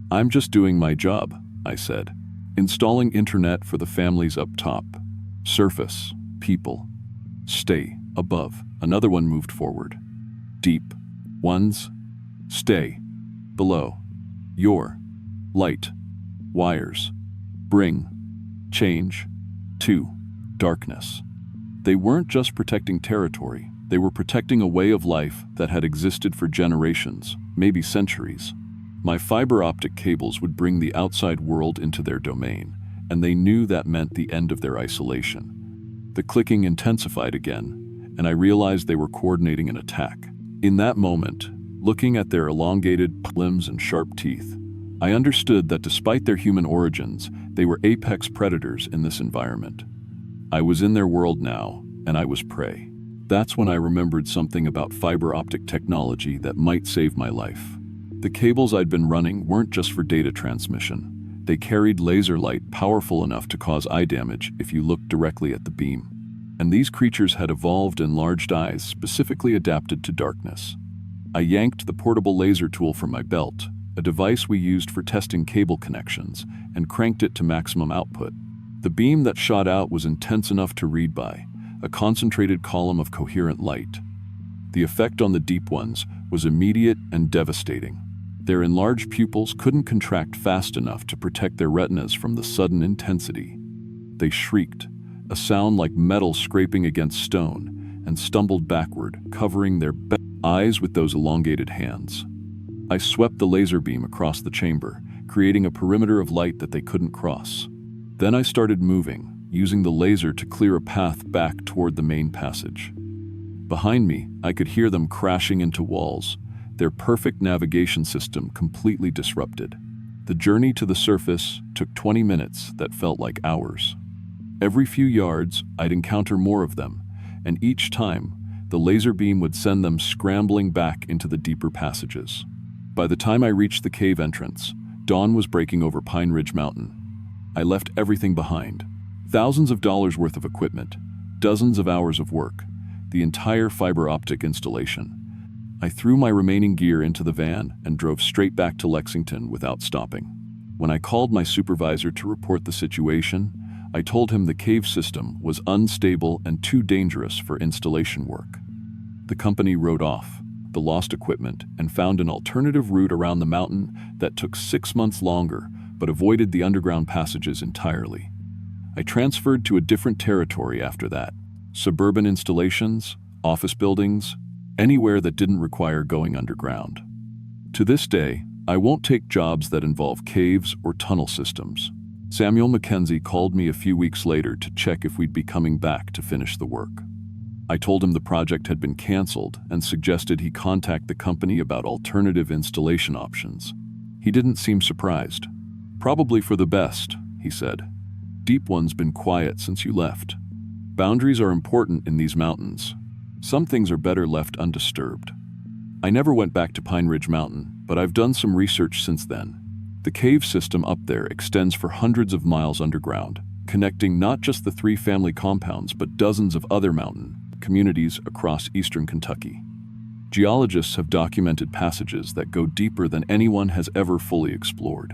"I'm just doing my job," I said. "Installing internet for the families up top. Surface, people. Stay above." Another one moved forward. "Deep ones, stay below. Your light wires bring change to darkness." They weren't just protecting territory, they were protecting a way of life that had existed for generations, maybe centuries. My fiber optic cables would bring the outside world into their domain, and they knew that meant the end of their isolation. The clicking intensified again, and I realized they were coordinating an attack. In that moment, looking at their elongated limbs and sharp teeth, I understood that despite their human origins, they were apex predators in this environment. I was in their world now, and I was prey. That's when I remembered something about fiber optic technology that might save my life. The cables I'd been running weren't just for data transmission. They carried laser light powerful enough to cause eye damage if you looked directly at the beam. And these creatures had evolved enlarged eyes specifically adapted to darkness. I yanked the portable laser tool from my belt, a device we used for testing cable connections, and cranked it to maximum output. The beam that shot out was intense enough to read by, a concentrated column of coherent light. The effect on the deep ones was immediate and devastating. Their enlarged pupils couldn't contract fast enough to protect their retinas from the sudden intensity. They shrieked, a sound like metal scraping against stone, and stumbled backward, covering their eyes with those elongated hands. I swept the laser beam across the chamber, creating a perimeter of light that they couldn't cross. Then I started moving, using the laser to clear a path back toward the main passage. Behind me, I could hear them crashing into walls, their perfect navigation system completely disrupted. The journey to the surface took 20 minutes that felt like hours. Every few yards, I'd encounter more of them, and each time, the laser beam would send them scrambling back into the deeper passages. By the time I reached the cave entrance, dawn was breaking over Pine Ridge Mountain. I left everything behind. Thousands of dollars worth of equipment, dozens of hours of work, the entire fiber optic installation. I threw my remaining gear into the van and drove straight back to Lexington without stopping. When I called my supervisor to report the situation, I told him the cave system was unstable and too dangerous for installation work. The company wrote off the lost equipment and found an alternative route around the mountain that took 6 months longer but avoided the underground passages entirely. I transferred to a different territory after that. Suburban installations, office buildings, anywhere that didn't require going underground. To this day, I won't take jobs that involve caves or tunnel systems. Samuel Mackenzie called me a few weeks later to check if we'd be coming back to finish the work. I told him the project had been canceled and suggested he contact the company about alternative installation options. He didn't seem surprised. "Probably for the best," he said. "Deep One's been quiet since you left. Boundaries are important in these mountains. Some things are better left undisturbed." I never went back to Pine Ridge Mountain, but I've done some research since then. The cave system up there extends for hundreds of miles underground, connecting not just the 3 family compounds but dozens of other mountain communities across eastern Kentucky. Geologists have documented passages that go deeper than anyone has ever fully explored.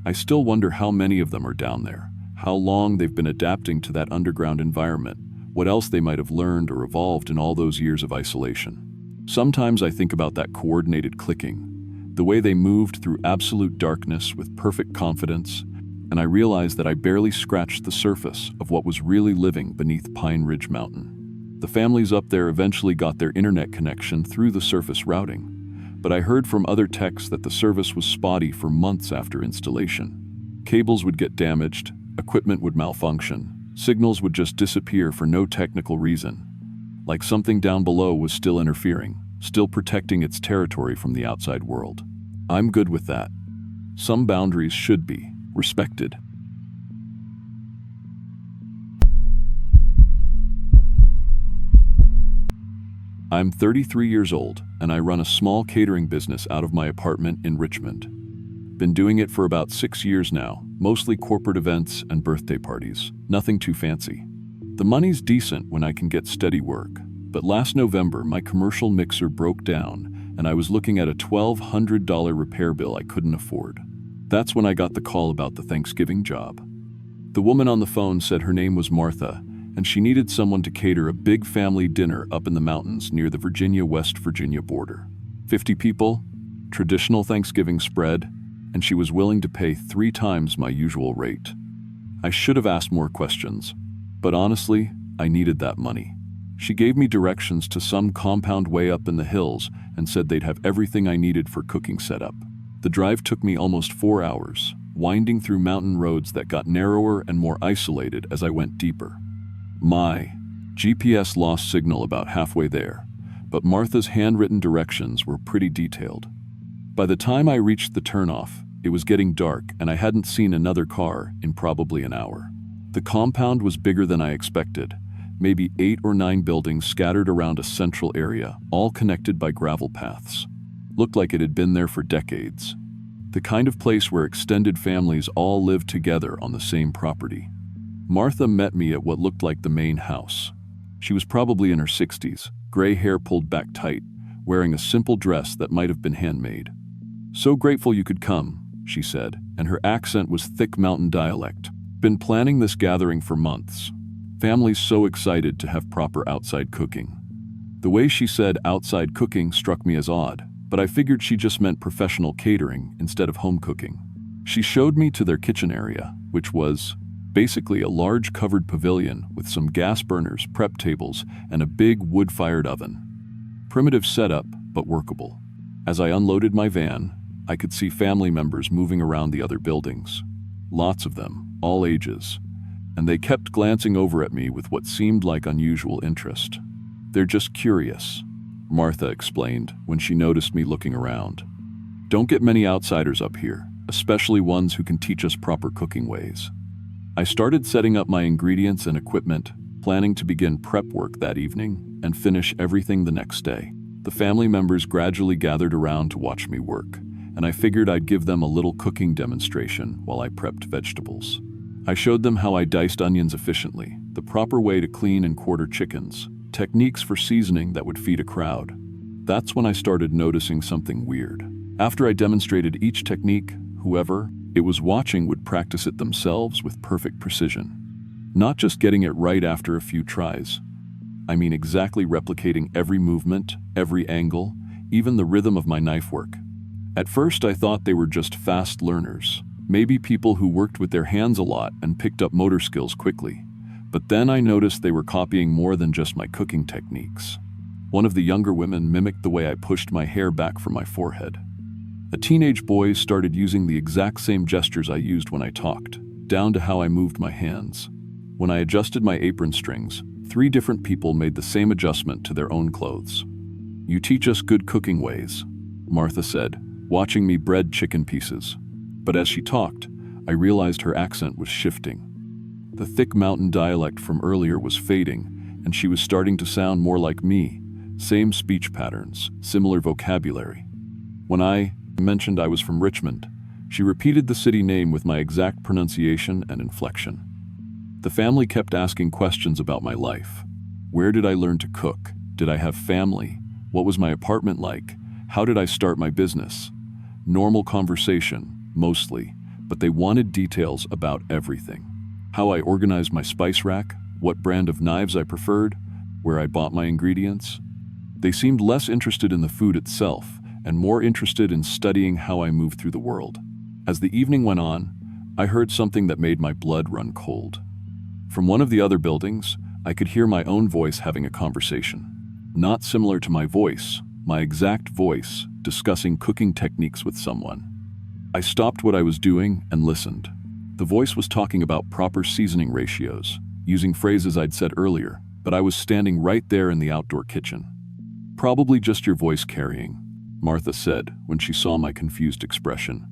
I still wonder how many of them are down there, how long they've been adapting to that underground environment, what else they might have learned or evolved in all those years of isolation. Sometimes I think about that coordinated clicking, the way they moved through absolute darkness with perfect confidence, and I realize that I barely scratched the surface of what was really living beneath Pine Ridge Mountain. The families up there eventually got their internet connection through the surface routing, but I heard from other techs that the service was spotty for months after installation. Cables would get damaged, equipment would malfunction, signals would just disappear for no technical reason. Like something down below was still interfering, still protecting its territory from the outside world. I'm good with that. Some boundaries should be respected. I'm 33 years old, and I run a small catering business out of my apartment in Richmond. Been doing it for about 6 years now, mostly corporate events and birthday parties, nothing too fancy. The money's decent when I can get steady work, but last November my commercial mixer broke down and I was looking at a $1,200 repair bill I couldn't afford. That's when I got the call about the Thanksgiving job. The woman on the phone said her name was Martha, and she needed someone to cater a big family dinner up in the mountains near the Virginia-West Virginia border. 50 people, traditional Thanksgiving spread, and she was willing to pay 3 times my usual rate. I should have asked more questions, but honestly, I needed that money. She gave me directions to some compound way up in the hills and said they'd have everything I needed for cooking setup. The drive took me almost 4 hours, winding through mountain roads that got narrower and more isolated as I went deeper. My GPS lost signal about halfway there, but Martha's handwritten directions were pretty detailed. By the time I reached the turnoff, it was getting dark and I hadn't seen another car in probably an hour. The compound was bigger than I expected, maybe 8 or 9 buildings scattered around a central area, all connected by gravel paths. Looked like it had been there for decades. The kind of place where extended families all lived together on the same property. Martha met me at what looked like the main house. She was probably in her 60s, gray hair pulled back tight, wearing a simple dress that might have been handmade. "So grateful you could come," she said, and her accent was thick mountain dialect. "Been planning this gathering for months. Family's so excited to have proper outside cooking." The way she said outside cooking struck me as odd, but I figured she just meant professional catering instead of home cooking. She showed me to their kitchen area, which was basically a large covered pavilion with some gas burners, prep tables, and a big wood-fired oven. Primitive setup, but workable. As I unloaded my van, I could see family members moving around the other buildings. Lots of them, all ages, and they kept glancing over at me with what seemed like unusual interest. "They're just curious," Martha explained when she noticed me looking around. "Don't get many outsiders up here, especially ones who can teach us proper cooking ways." I started setting up my ingredients and equipment, planning to begin prep work that evening and finish everything the next day. The family members gradually gathered around to watch me work, and I figured I'd give them a little cooking demonstration while I prepped vegetables. I showed them how I diced onions efficiently, the proper way to clean and quarter chickens, techniques for seasoning that would feed a crowd. That's when I started noticing something weird. After I demonstrated each technique, whoever it was watching would practice it themselves with perfect precision. Not just getting it right after a few tries. I mean exactly replicating every movement, every angle, even the rhythm of my knife work. At first I thought they were just fast learners, maybe people who worked with their hands a lot and picked up motor skills quickly. But then I noticed they were copying more than just my cooking techniques. One of the younger women mimicked the way I pushed my hair back from my forehead. A teenage boy started using the exact same gestures I used when I talked, down to how I moved my hands. When I adjusted my apron strings, 3 different people made the same adjustment to their own clothes. "You teach us good cooking ways," Martha said, watching me bread chicken pieces. But as she talked, I realized her accent was shifting. The thick mountain dialect from earlier was fading, and she was starting to sound more like me, same speech patterns, similar vocabulary. When I mentioned I was from Richmond, she repeated the city name with my exact pronunciation and inflection. The family kept asking questions about my life. Where did I learn to cook? Did I have family? What was my apartment like? How did I start my business? Normal conversation, mostly, but they wanted details about everything. How I organized my spice rack, what brand of knives I preferred, where I bought my ingredients. They seemed less interested in the food itself and more interested in studying how I moved through the world. As the evening went on, I heard something that made my blood run cold. From one of the other buildings, I could hear my own voice having a conversation. Not similar to my voice, my exact voice, discussing cooking techniques with someone. I stopped what I was doing and listened. The voice was talking about proper seasoning ratios, using phrases I'd said earlier, but I was standing right there in the outdoor kitchen. "Probably just your voice carrying," Martha said when she saw my confused expression.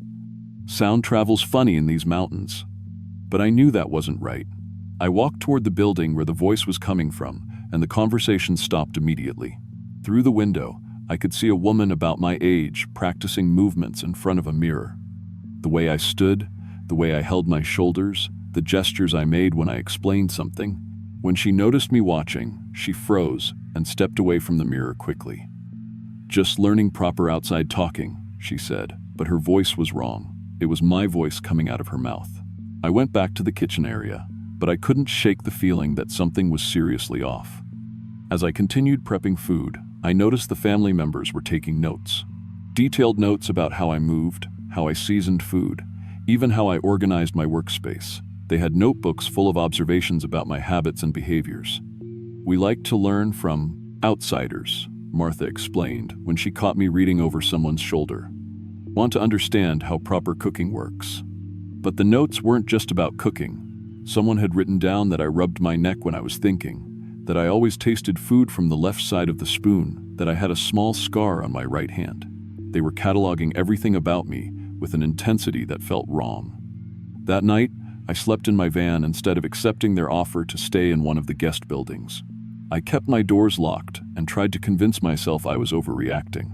"Sound travels funny in these mountains." But I knew that wasn't right. I walked toward the building where the voice was coming from, and the conversation stopped immediately. Through the window, I could see a woman about my age practicing movements in front of a mirror. The way I stood, the way I held my shoulders, the gestures I made when I explained something. When she noticed me watching, she froze and stepped away from the mirror quickly. "Just learning proper outside talking," she said, but her voice was wrong. It was my voice coming out of her mouth. I went back to the kitchen area, but I couldn't shake the feeling that something was seriously off. As I continued prepping food, I noticed the family members were taking notes. Detailed notes about how I moved, how I seasoned food, even how I organized my workspace. They had notebooks full of observations about my habits and behaviors. "We like to learn from outsiders," Martha explained when she caught me reading over someone's shoulder. "Want to understand how proper cooking works." But the notes weren't just about cooking. Someone had written down that I rubbed my neck when I was thinking, that I always tasted food from the left side of the spoon, that I had a small scar on my right hand. They were cataloging everything about me with an intensity that felt wrong. That night, I slept in my van instead of accepting their offer to stay in one of the guest buildings. I kept my doors locked and tried to convince myself I was overreacting.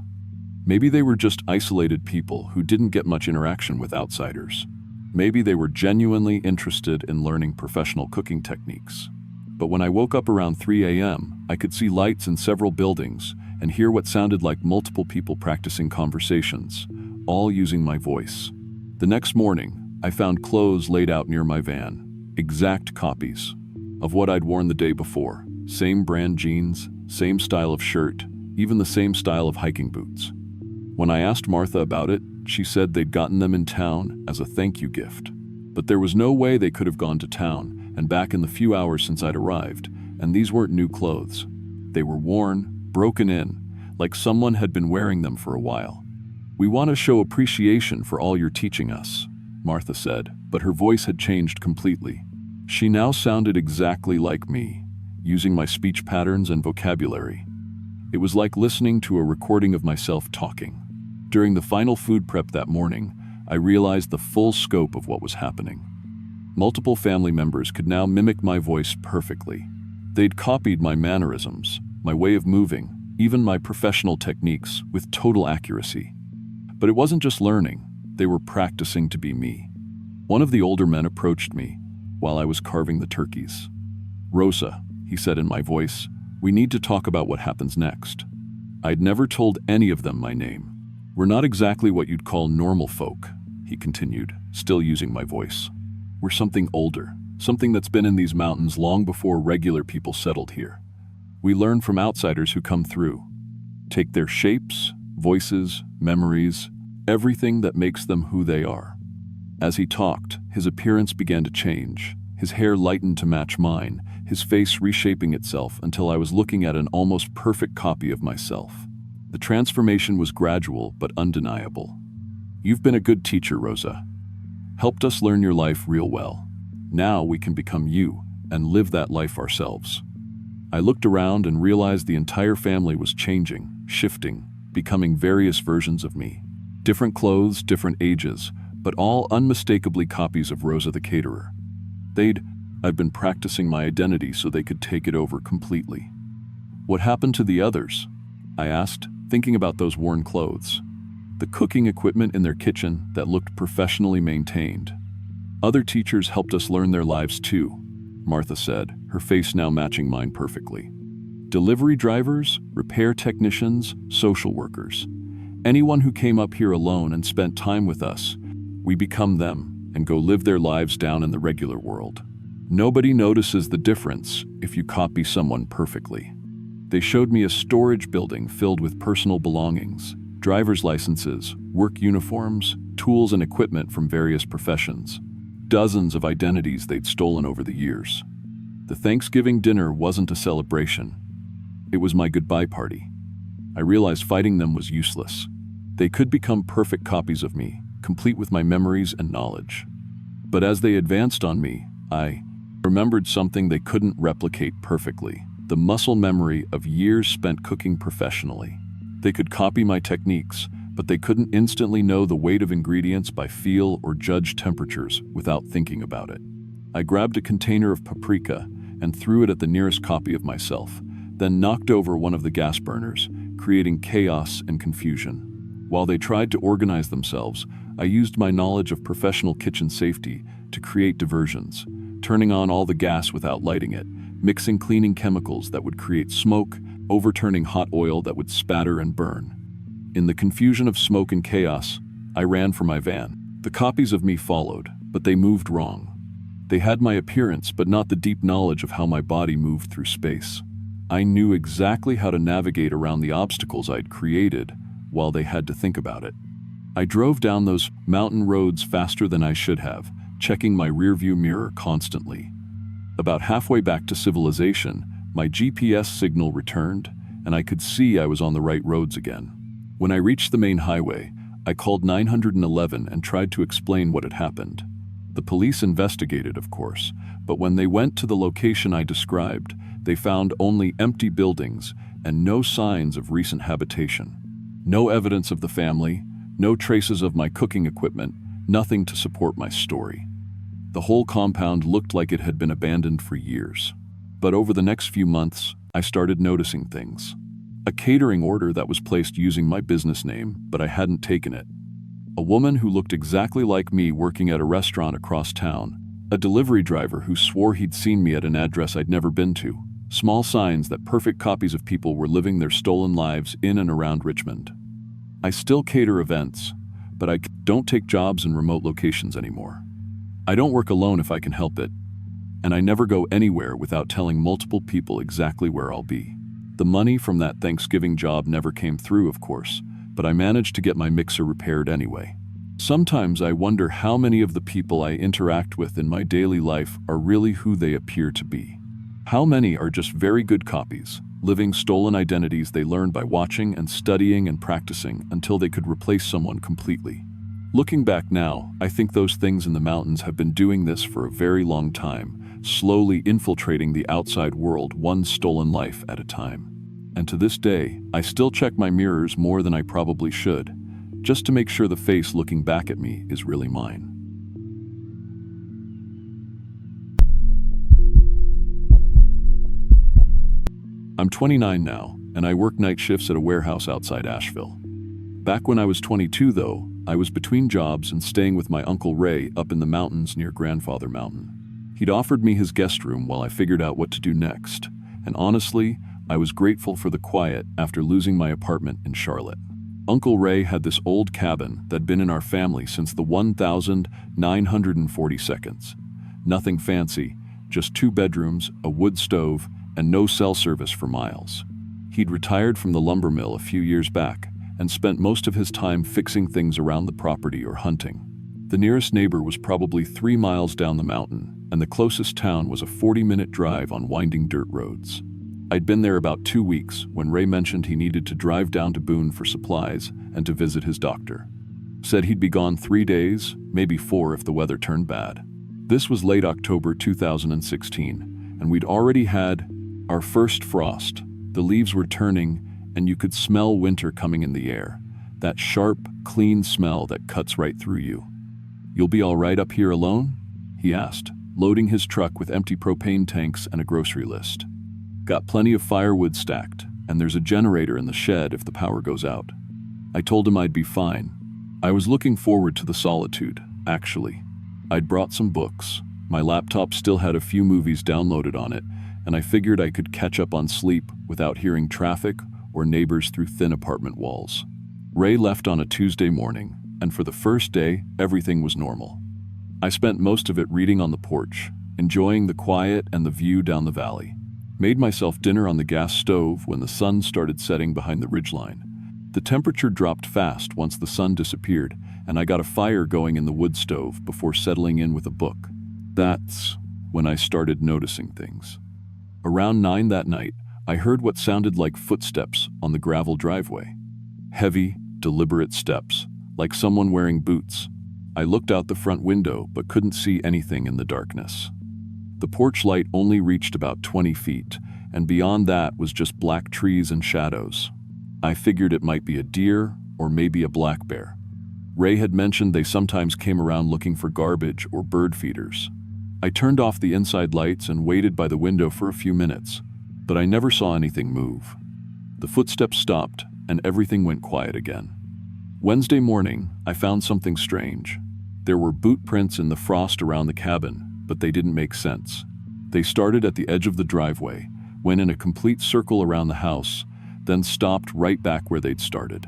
Maybe they were just isolated people who didn't get much interaction with outsiders. Maybe they were genuinely interested in learning professional cooking techniques. But when I woke up around 3 a.m., I could see lights in several buildings and hear what sounded like multiple people practicing conversations, all using my voice. The next morning, I found clothes laid out near my van, exact copies of what I'd worn the day before. Same brand jeans, same style of shirt, even the same style of hiking boots. When I asked Martha about it, she said they'd gotten them in town as a thank you gift. But there was no way they could have gone to town and back in the few hours since I'd arrived, and these weren't new clothes. They were worn, broken in, like someone had been wearing them for a while. "We want to show appreciation for all you're teaching us," Martha said, but her voice had changed completely. She now sounded exactly like me, using my speech patterns and vocabulary. It was like listening to a recording of myself talking. During the final food prep that morning, I realized the full scope of what was happening. Multiple family members could now mimic my voice perfectly. They'd copied my mannerisms, my way of moving, even my professional techniques with total accuracy. But it wasn't just learning, they were practicing to be me. One of the older men approached me while I was carving the turkeys. "Rosa," he said in my voice, "we need to talk about what happens next." I'd never told any of them my name. "We're not exactly what you'd call normal folk," he continued, still using my voice. "We're something older, something that's been in these mountains long before regular people settled here. We learn from outsiders who come through. Take their shapes, voices, memories, everything that makes them who they are." As he talked, his appearance began to change. His hair lightened to match mine, his face reshaping itself until I was looking at an almost perfect copy of myself. The transformation was gradual but undeniable. "You've been a good teacher, Rosa. Helped us learn your life real well. Now we can become you and live that life ourselves." I looked around and realized the entire family was changing, shifting, becoming various versions of me. Different clothes, different ages, but all unmistakably copies of Rosa the caterer. I've been practicing my identity so they could take it over completely. "What happened to the others?" I asked, thinking about those worn clothes. The cooking equipment in their kitchen that looked professionally maintained. "Other teachers helped us learn their lives too," Martha said, her face now matching mine perfectly. "Delivery drivers, repair technicians, social workers. Anyone who came up here alone and spent time with us, we become them and go live their lives down in the regular world. Nobody notices the difference if you copy someone perfectly." They showed me a storage building filled with personal belongings, driver's licenses, work uniforms, tools and equipment from various professions. Dozens of identities they'd stolen over the years. The Thanksgiving dinner wasn't a celebration. It was my goodbye party. I realized fighting them was useless. They could become perfect copies of me, complete with my memories and knowledge. But as they advanced on me, I remembered something they couldn't replicate perfectly: the muscle memory of years spent cooking professionally. They could copy my techniques, but they couldn't instantly know the weight of ingredients by feel or judge temperatures without thinking about it. I grabbed a container of paprika and threw it at the nearest copy of myself, then knocked over one of the gas burners, creating chaos and confusion. While they tried to organize themselves, I used my knowledge of professional kitchen safety to create diversions, turning on all the gas without lighting it, mixing cleaning chemicals that would create smoke, overturning hot oil that would spatter and burn. In the confusion of smoke and chaos, I ran for my van. The copies of me followed, but they moved wrong. They had my appearance, but not the deep knowledge of how my body moved through space. I knew exactly how to navigate around the obstacles I'd created, while they had to think about it. I drove down those mountain roads faster than I should have, checking my rearview mirror constantly. About halfway back to civilization, my GPS signal returned, and I could see I was on the right roads again. When I reached the main highway, I called 911 and tried to explain what had happened. The police investigated, of course, but when they went to the location I described, they found only empty buildings and no signs of recent habitation. No evidence of the family, no traces of my cooking equipment, nothing to support my story. The whole compound looked like it had been abandoned for years. But over the next few months, I started noticing things. A catering order that was placed using my business name, but I hadn't taken it. A woman who looked exactly like me working at a restaurant across town. A delivery driver who swore he'd seen me at an address I'd never been to. Small signs that perfect copies of people were living their stolen lives in and around Richmond. I still cater events, but I don't take jobs in remote locations anymore. I don't work alone if I can help it, and I never go anywhere without telling multiple people exactly where I'll be. The money from that Thanksgiving job never came through, of course, but I managed to get my mixer repaired anyway. Sometimes I wonder how many of the people I interact with in my daily life are really who they appear to be. How many are just very good copies, living stolen identities they learned by watching and studying and practicing until they could replace someone completely. Looking back now, I think those things in the mountains have been doing this for a very long time, slowly infiltrating the outside world one stolen life at a time. And to this day, I still check my mirrors more than I probably should, just to make sure the face looking back at me is really mine. I'm 29 now, and I work night shifts at a warehouse outside Asheville. Back when I was 22, though, I was between jobs and staying with my Uncle Ray up in the mountains near Grandfather Mountain. He'd offered me his guest room while I figured out what to do next, and honestly, I was grateful for the quiet after losing my apartment in Charlotte. Uncle Ray had this old cabin that'd been in our family since the 1942. Nothing fancy, just 2 bedrooms, a wood stove, and no cell service for miles. He'd retired from the lumber mill a few years back and spent most of his time fixing things around the property or hunting. The nearest neighbor was probably 3 miles down the mountain, and the closest town was a 40-minute drive on winding dirt roads. I'd been there about 2 weeks when Ray mentioned he needed to drive down to Boone for supplies and to visit his doctor. Said he'd be gone 3 days, maybe 4 if the weather turned bad. This was late October 2016, and we'd already had our first frost. The leaves were turning, and you could smell winter coming in the air. That sharp, clean smell that cuts right through you. "You'll be all right up here alone?" he asked, loading his truck with empty propane tanks and a grocery list. "Got plenty of firewood stacked, and there's a generator in the shed if the power goes out." I told him I'd be fine. I was looking forward to the solitude, actually. I'd brought some books. My laptop still had a few movies downloaded on it, and I figured I could catch up on sleep without hearing traffic or neighbors through thin apartment walls. Ray left on a Tuesday morning, and for the first day, everything was normal. I spent most of it reading on the porch, enjoying the quiet and the view down the valley. Made myself dinner on the gas stove when the sun started setting behind the ridgeline. The temperature dropped fast once the sun disappeared, and I got a fire going in the wood stove before settling in with a book. That's when I started noticing things. Around 9 that night, I heard what sounded like footsteps on the gravel driveway. Heavy, deliberate steps, like someone wearing boots. I looked out the front window but couldn't see anything in the darkness. The porch light only reached about 20 feet, and beyond that was just black trees and shadows. I figured it might be a deer or maybe a black bear. Ray had mentioned they sometimes came around looking for garbage or bird feeders. I turned off the inside lights and waited by the window for a few minutes, but I never saw anything move. The footsteps stopped and everything went quiet again. Wednesday morning, I found something strange. There were boot prints in the frost around the cabin, but they didn't make sense. They started at the edge of the driveway, went in a complete circle around the house, then stopped right back where they'd started.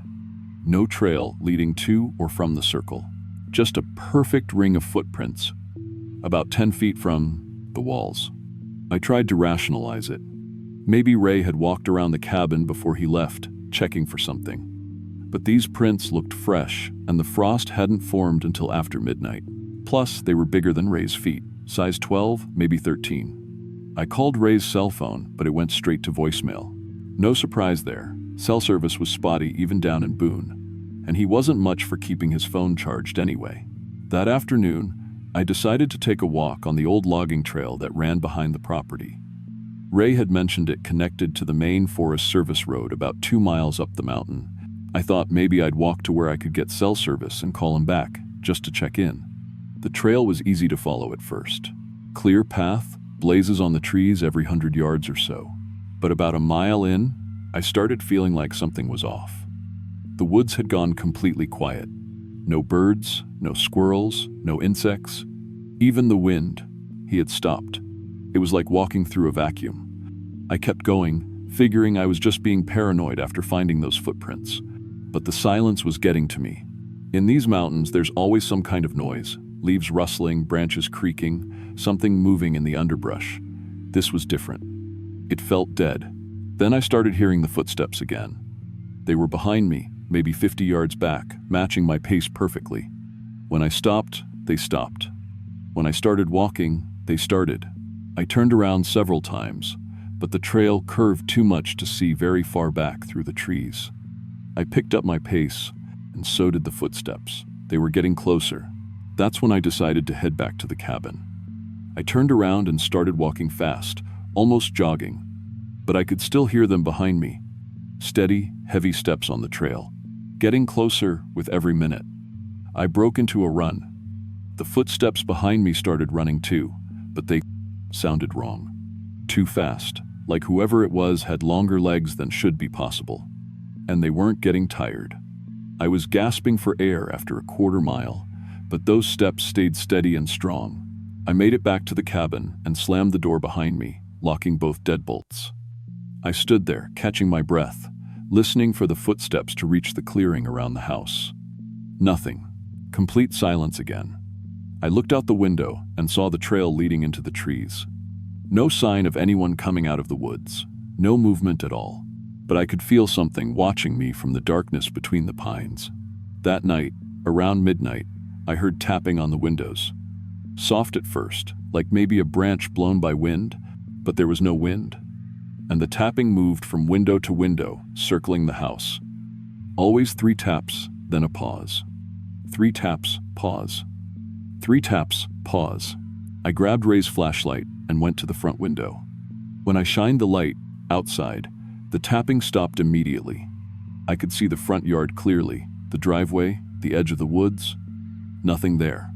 No trail leading to or from the circle. Just a perfect ring of footprints, about 10 feet from the walls. I tried to rationalize it. Maybe Ray had walked around the cabin before he left, checking for something. But these prints looked fresh, and the frost hadn't formed until after midnight. Plus, they were bigger than Ray's feet, size 12, maybe 13. I called Ray's cell phone, but it went straight to voicemail. No surprise there. Cell service was spotty even down in Boone, and he wasn't much for keeping his phone charged anyway. That afternoon, I decided to take a walk on the old logging trail that ran behind the property. Ray had mentioned it connected to the main Forest Service road about 2 miles up the mountain. I thought maybe I'd walk to where I could get cell service and call him back, just to check in. The trail was easy to follow at first. Clear path, blazes on the trees every 100 yards or so. But about a mile in, I started feeling like something was off. The woods had gone completely quiet. No birds, no squirrels, no insects. Even the wind, he had stopped. It was like walking through a vacuum. I kept going, figuring I was just being paranoid after finding those footprints. But the silence was getting to me. In these mountains, there's always some kind of noise. Leaves rustling, branches creaking, something moving in the underbrush. This was different. It felt dead. Then I started hearing the footsteps again. They were behind me, maybe 50 yards back, matching my pace perfectly. When I stopped, they stopped. When I started walking, they started. I turned around several times, but the trail curved too much to see very far back through the trees. I picked up my pace, and so did the footsteps. They were getting closer. That's when I decided to head back to the cabin. I turned around and started walking fast, almost jogging, but I could still hear them behind me. Steady, heavy steps on the trail, getting closer with every minute. I broke into a run. The footsteps behind me started running too, but they sounded wrong. Too fast, like whoever it was had longer legs than should be possible. And they weren't getting tired. I was gasping for air after a quarter mile, but those steps stayed steady and strong. I made it back to the cabin and slammed the door behind me, locking both deadbolts. I stood there, catching my breath, listening for the footsteps to reach the clearing around the house. Nothing. Complete silence again. I looked out the window and saw the trail leading into the trees. No sign of anyone coming out of the woods. No movement at all. But I could feel something watching me from the darkness between the pines. That night, around midnight, I heard tapping on the windows. Soft at first, like maybe a branch blown by wind, but there was no wind. And the tapping moved from window to window, circling the house. Always 3 taps, then a pause. 3 taps, pause. 3 taps, pause. I grabbed Ray's flashlight and went to the front window. When I shined the light, outside, the tapping stopped immediately. I could see the front yard clearly, the driveway, the edge of the woods. Nothing there.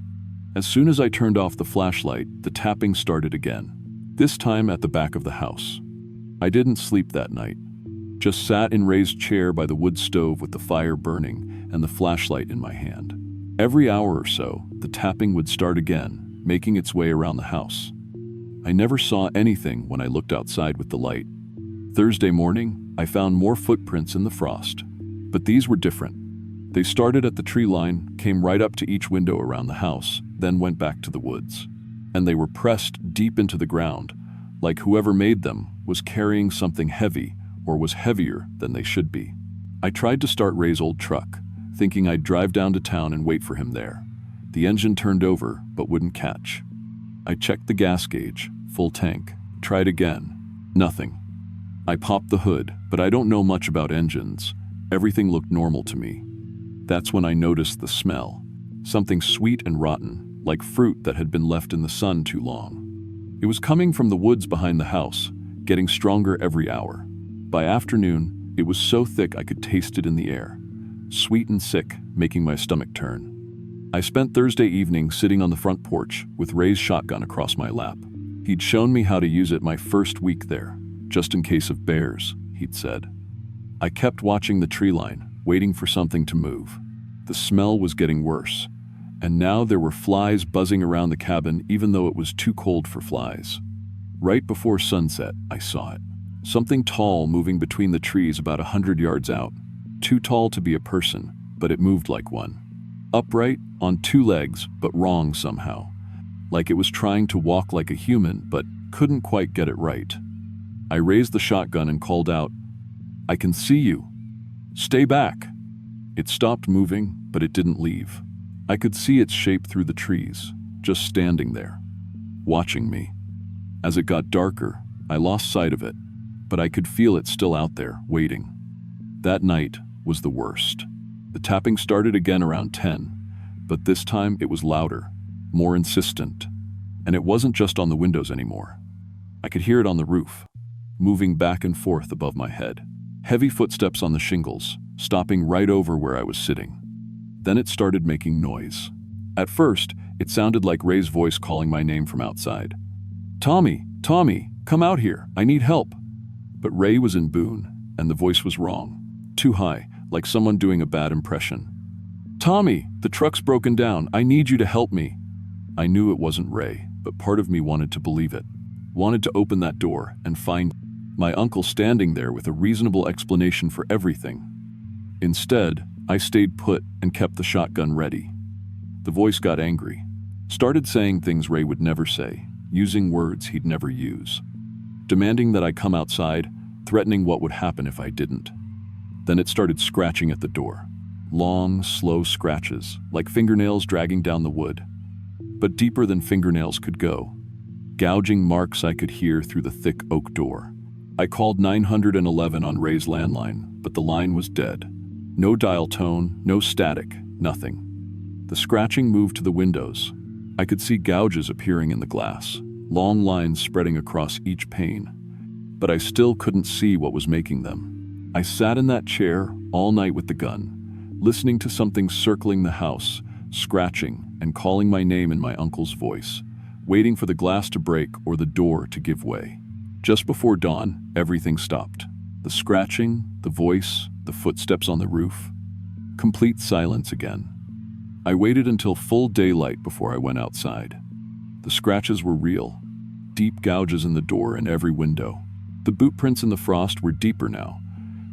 As soon as I turned off the flashlight, the tapping started again, this time at the back of the house. I didn't sleep that night. Just sat in Ray's chair by the wood stove with the fire burning and the flashlight in my hand. Every hour or so, the tapping would start again, making its way around the house. I never saw anything when I looked outside with the light. Thursday morning, I found more footprints in the frost, but these were different. They started at the tree line, came right up to each window around the house, then went back to the woods. And they were pressed deep into the ground, like whoever made them was carrying something heavy or was heavier than they should be. I tried to start Ray's old truck, thinking I'd drive down to town and wait for him there. The engine turned over, but wouldn't catch. I checked the gas gauge, full tank. Tried again. Nothing. I popped the hood, but I don't know much about engines. Everything looked normal to me. That's when I noticed the smell. Something sweet and rotten, like fruit that had been left in the sun too long. It was coming from the woods behind the house, getting stronger every hour. By afternoon, it was so thick I could taste it in the air. Sweet and sick, making my stomach turn. I spent Thursday evening sitting on the front porch with Ray's shotgun across my lap. He'd shown me how to use it my first week there, just in case of bears, he'd said. I kept watching the tree line, waiting for something to move. The smell was getting worse, and now there were flies buzzing around the cabin even though it was too cold for flies. Right before sunset, I saw it. Something tall moving between the trees about 100 yards out. Too tall to be a person, but it moved like one. Upright, on two legs, but wrong somehow. Like it was trying to walk like a human, but couldn't quite get it right. I raised the shotgun and called out, "I can see you. Stay back." It stopped moving, but it didn't leave. I could see its shape through the trees, just standing there, watching me. As it got darker, I lost sight of it, but I could feel it still out there, waiting. That night was the worst. The tapping started again around 10, but this time it was louder, more insistent, and it wasn't just on the windows anymore. I could hear it on the roof, moving back and forth above my head. Heavy footsteps on the shingles, stopping right over where I was sitting. Then it started making noise. At first, it sounded like Ray's voice calling my name from outside. "Tommy, Tommy, come out here, I need help." But Ray was in Boone, and the voice was wrong. Too high, like someone doing a bad impression. "Tommy, the truck's broken down, I need you to help me." I knew it wasn't Ray, but part of me wanted to believe it. Wanted to open that door and find my uncle standing there with a reasonable explanation for everything. Instead, I stayed put and kept the shotgun ready. The voice got angry. Started saying things Ray would never say, using words he'd never use. Demanding that I come outside, threatening what would happen if I didn't. Then it started scratching at the door. Long, slow scratches, like fingernails dragging down the wood. But deeper than fingernails could go. Gouging marks I could hear through the thick oak door. I called 911 on Ray's landline, but the line was dead. No dial tone, no static, nothing. The scratching moved to the windows. I could see gouges appearing in the glass, long lines spreading across each pane. But I still couldn't see what was making them. I sat in that chair all night with the gun, listening to something circling the house, scratching and calling my name in my uncle's voice, waiting for the glass to break or the door to give way. Just before dawn, everything stopped. The scratching, the voice, the footsteps on the roof. Complete silence again. I waited until full daylight before I went outside. The scratches were real. Deep gouges in the door and every window. The boot prints in the frost were deeper now.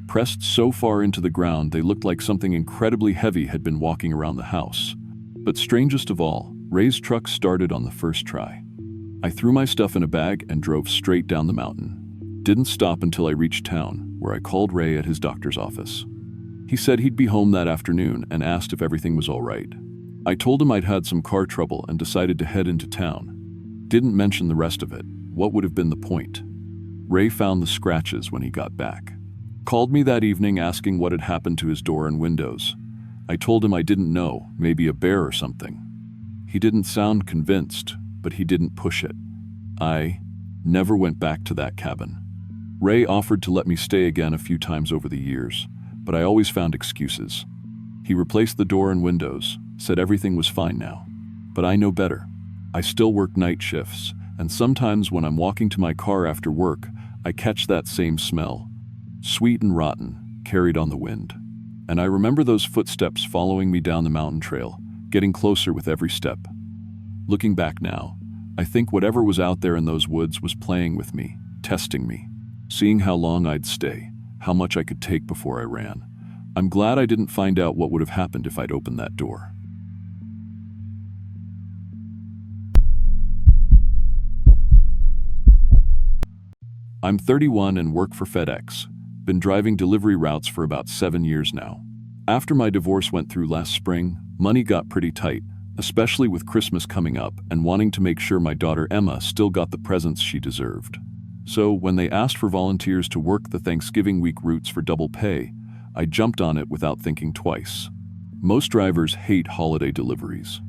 Pressed so far into the ground they looked like something incredibly heavy had been walking around the house. But strangest of all, Ray's truck started on the first try. I threw my stuff in a bag and drove straight down the mountain. Didn't stop until I reached town, where I called Ray at his doctor's office. He said he'd be home that afternoon and asked if everything was all right. I told him I'd had some car trouble and decided to head into town. Didn't mention the rest of it. What would have been the point? Ray found the scratches when he got back. Called me that evening asking what had happened to his door and windows. I told him I didn't know, maybe a bear or something. He didn't sound convinced, but he didn't push it. I never went back to that cabin. Ray offered to let me stay again a few times over the years, but I always found excuses. He replaced the door and windows, said everything was fine now. But I know better. I still work night shifts, and sometimes when I'm walking to my car after work, I catch that same smell. Sweet and rotten, carried on the wind. And I remember those footsteps following me down the mountain trail, getting closer with every step. Looking back now, I think whatever was out there in those woods was playing with me, testing me, seeing how long I'd stay, how much I could take before I ran. I'm glad I didn't find out what would have happened if I'd opened that door. I'm 31 and work for FedEx. Been driving delivery routes for about 7 years now. After my divorce went through last spring, money got pretty tight, especially with Christmas coming up and wanting to make sure my daughter Emma still got the presents she deserved. So when they asked for volunteers to work the Thanksgiving week routes for double pay, I jumped on it without thinking twice. Most drivers hate holiday deliveries.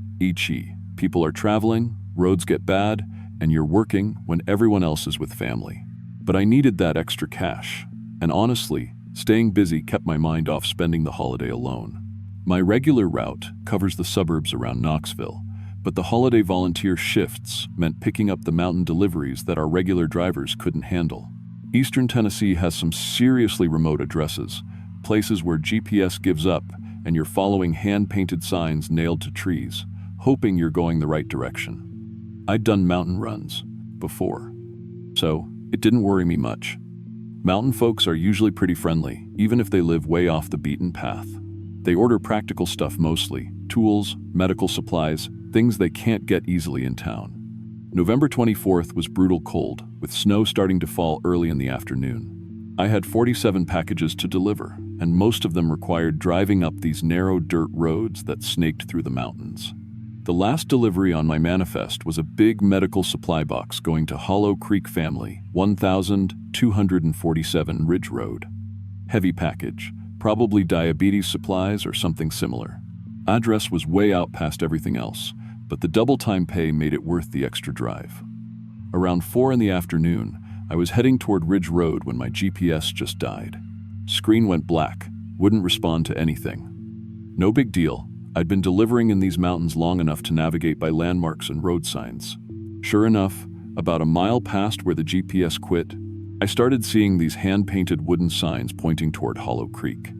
People are traveling, roads get bad, and you're working when everyone else is with family. But I needed that extra cash, and honestly, staying busy kept my mind off spending the holiday alone. My regular route covers the suburbs around Knoxville, but the holiday volunteer shifts meant picking up the mountain deliveries that our regular drivers couldn't handle. Eastern Tennessee has some seriously remote addresses, places where GPS gives up and you're following hand-painted signs nailed to trees, hoping you're going the right direction. I'd done mountain runs before, so it didn't worry me much. Mountain folks are usually pretty friendly, even if they live way off the beaten path. They order practical stuff mostly, tools, medical supplies, things they can't get easily in town. November 24th was brutal cold, with snow starting to fall early in the afternoon. I had 47 packages to deliver, and most of them required driving up these narrow dirt roads that snaked through the mountains. The last delivery on my manifest was a big medical supply box going to Hollow Creek Family, 1247 Ridge Road. Heavy package, probably diabetes supplies or something similar. Address was way out past everything else, but the double time pay made it worth the extra drive. Around 4 in the afternoon, I was heading toward Ridge Road when my GPS just died. Screen went black, wouldn't respond to anything. No big deal. I'd been delivering in these mountains long enough to navigate by landmarks and road signs. Sure enough, about a mile past where the GPS quit, I started seeing these hand-painted wooden signs pointing toward Hollow Creek.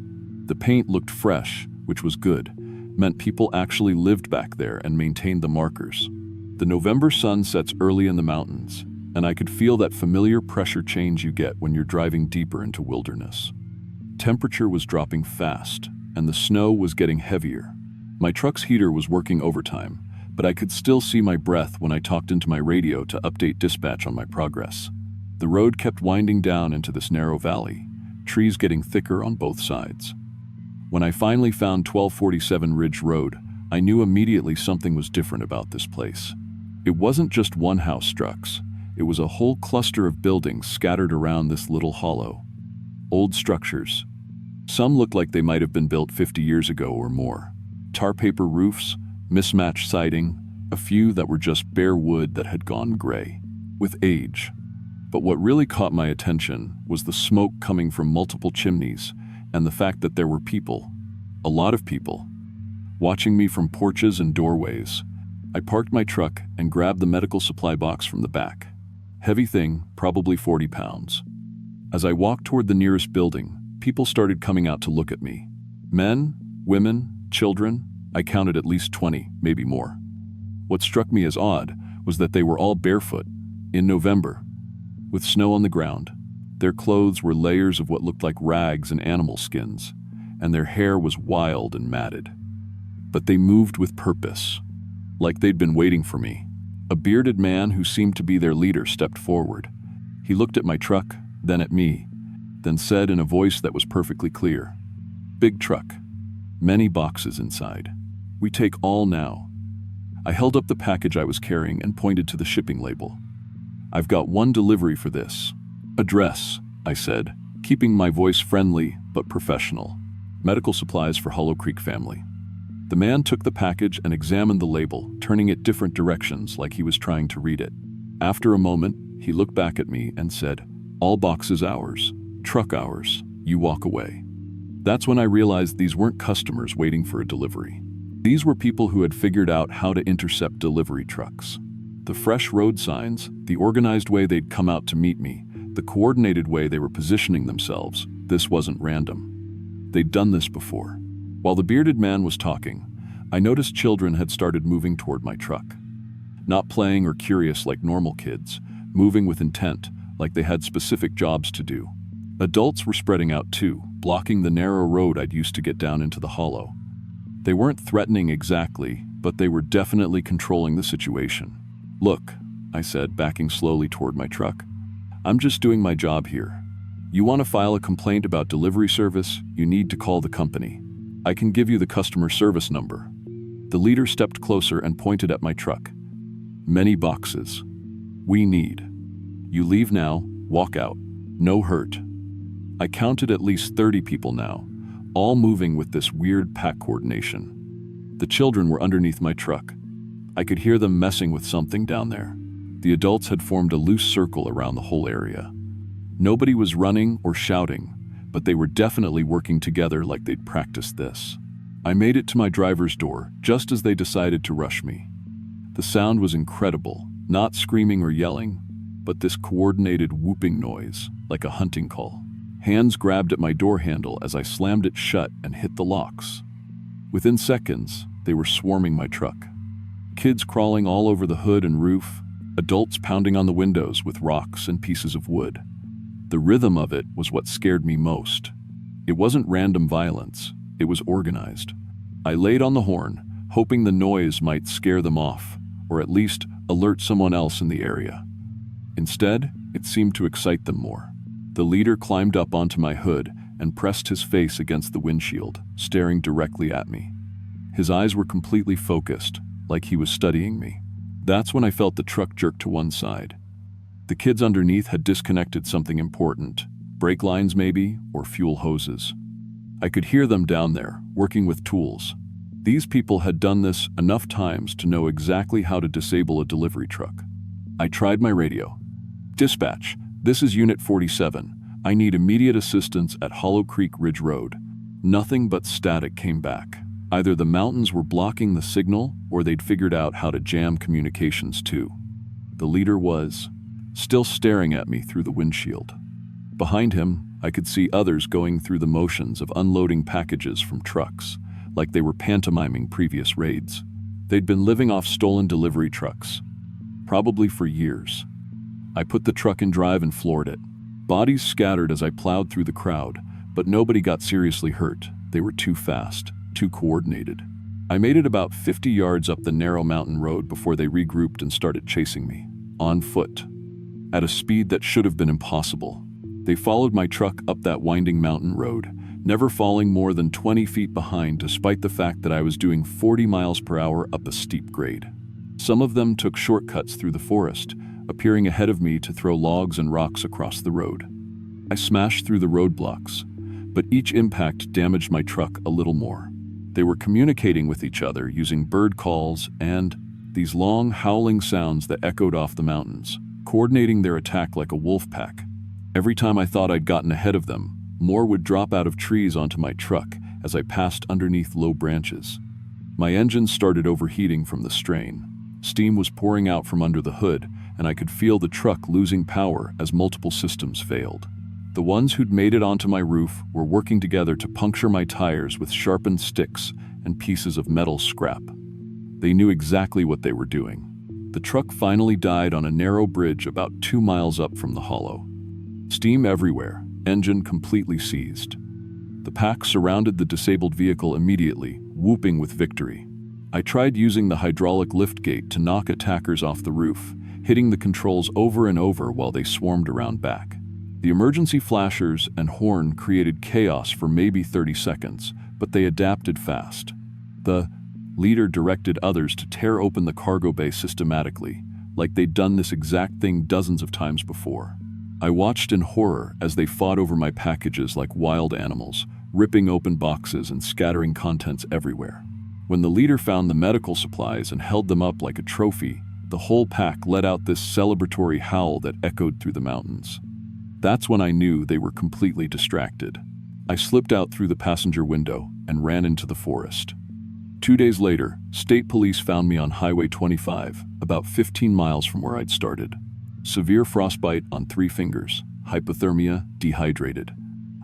The paint looked fresh, which was good, meant people actually lived back there and maintained the markers. The November sun sets early in the mountains, and I could feel that familiar pressure change you get when you're driving deeper into wilderness. Temperature was dropping fast, and the snow was getting heavier. My truck's heater was working overtime, but I could still see my breath when I talked into my radio to update dispatch on my progress. The road kept winding down into this narrow valley, trees getting thicker on both sides. When I finally found 1247 Ridge Road, I knew immediately something was different about this place. It wasn't just one house structs. It was a whole cluster of buildings scattered around this little hollow. Old structures. Some looked like they might have been built 50 years ago or more. Tar paper roofs, mismatched siding, a few that were just bare wood that had gone gray with age. But what really caught my attention was the smoke coming from multiple chimneys and the fact that there were people, a lot of people, watching me from porches and doorways. I parked my truck and grabbed the medical supply box from the back. Heavy thing, probably 40 pounds. As I walked toward the nearest building, people started coming out to look at me. Men, women, children, I counted at least 20, maybe more. What struck me as odd was that they were all barefoot, in November, with snow on the ground. Their clothes were layers of what looked like rags and animal skins, and their hair was wild and matted. But they moved with purpose, like they'd been waiting for me. A bearded man who seemed to be their leader stepped forward. He looked at my truck, then at me, then said in a voice that was perfectly clear, "Big truck. Many boxes inside. We take all now." I held up the package I was carrying and pointed to the shipping label. "I've got one delivery for this. Address," I said, keeping my voice friendly but professional. "Medical supplies for Hollow Creek Family." The man took the package and examined the label, turning it different directions like he was trying to read it. After a moment, he looked back at me and said, "All boxes ours. Truck ours. You walk away." That's when I realized these weren't customers waiting for a delivery. These were people who had figured out how to intercept delivery trucks. The fresh road signs, the organized way they'd come out to meet me, the coordinated way they were positioning themselves, this wasn't random. They'd done this before. While the bearded man was talking, I noticed children had started moving toward my truck. Not playing or curious like normal kids, moving with intent, like they had specific jobs to do. Adults were spreading out too, blocking the narrow road I'd used to get down into the hollow. They weren't threatening exactly, but they were definitely controlling the situation. "Look," I said, backing slowly toward my truck. "I'm just doing my job here. You want to file a complaint about delivery service, you need to call the company. I can give you the customer service number." The leader stepped closer and pointed at my truck. "Many boxes. We need. You leave now, walk out. No hurt." I counted at least 30 people now, all moving with this weird pack coordination. The children were underneath my truck. I could hear them messing with something down there. The adults had formed a loose circle around the whole area. Nobody was running or shouting, but they were definitely working together like they'd practiced this. I made it to my driver's door just as they decided to rush me. The sound was incredible, not screaming or yelling, but this coordinated whooping noise, like a hunting call. Hands grabbed at my door handle as I slammed it shut and hit the locks. Within seconds, they were swarming my truck. Kids crawling all over the hood and roof, adults pounding on the windows with rocks and pieces of wood. The rhythm of it was what scared me most. It wasn't random violence, it was organized. I laid on the horn, hoping the noise might scare them off, or at least alert someone else in the area. Instead, it seemed to excite them more. The leader climbed up onto my hood and pressed his face against the windshield, staring directly at me. His eyes were completely focused, like he was studying me. That's when I felt the truck jerk to one side. The kids underneath had disconnected something important, brake lines maybe, or fuel hoses. I could hear them down there, working with tools. These people had done this enough times to know exactly how to disable a delivery truck. I tried my radio. "Dispatch, this is Unit 47. I need immediate assistance at Hollow Creek Ridge Road." Nothing but static came back. Either the mountains were blocking the signal, or they'd figured out how to jam communications too. The leader was still staring at me through the windshield. Behind him, I could see others going through the motions of unloading packages from trucks, like they were pantomiming previous raids. They'd been living off stolen delivery trucks, probably for years. I put the truck in drive and floored it. Bodies scattered as I plowed through the crowd, but nobody got seriously hurt. They were too fast, too coordinated. I made it about 50 yards up the narrow mountain road before they regrouped and started chasing me, on foot, at a speed that should have been impossible. They followed my truck up that winding mountain road, never falling more than 20 feet behind despite the fact that I was doing 40 miles per hour up a steep grade. Some of them took shortcuts through the forest, appearing ahead of me to throw logs and rocks across the road. I smashed through the roadblocks, but each impact damaged my truck a little more. They were communicating with each other using bird calls and these long howling sounds that echoed off the mountains, coordinating their attack like a wolf pack. Every time I thought I'd gotten ahead of them, more would drop out of trees onto my truck as I passed underneath low branches. My engine started overheating from the strain. Steam was pouring out from under the hood, and I could feel the truck losing power as multiple systems failed. The ones who'd made it onto my roof were working together to puncture my tires with sharpened sticks and pieces of metal scrap. They knew exactly what they were doing. The truck finally died on a narrow bridge about 2 miles up from the hollow. Steam everywhere, engine completely seized. The pack surrounded the disabled vehicle immediately, whooping with victory. I tried using the hydraulic liftgate to knock attackers off the roof, hitting the controls over and over while they swarmed around back. The emergency flashers and horn created chaos for maybe 30 seconds, but they adapted fast. The leader directed others to tear open the cargo bay systematically, like they'd done this exact thing dozens of times before. I watched in horror as they fought over my packages like wild animals, ripping open boxes and scattering contents everywhere. When the leader found the medical supplies and held them up like a trophy, the whole pack let out this celebratory howl that echoed through the mountains. That's when I knew they were completely distracted. I slipped out through the passenger window and ran into the forest. 2 days later, state police found me on Highway 25, about 15 miles from where I'd started. Severe frostbite on 3 fingers, hypothermia, dehydrated.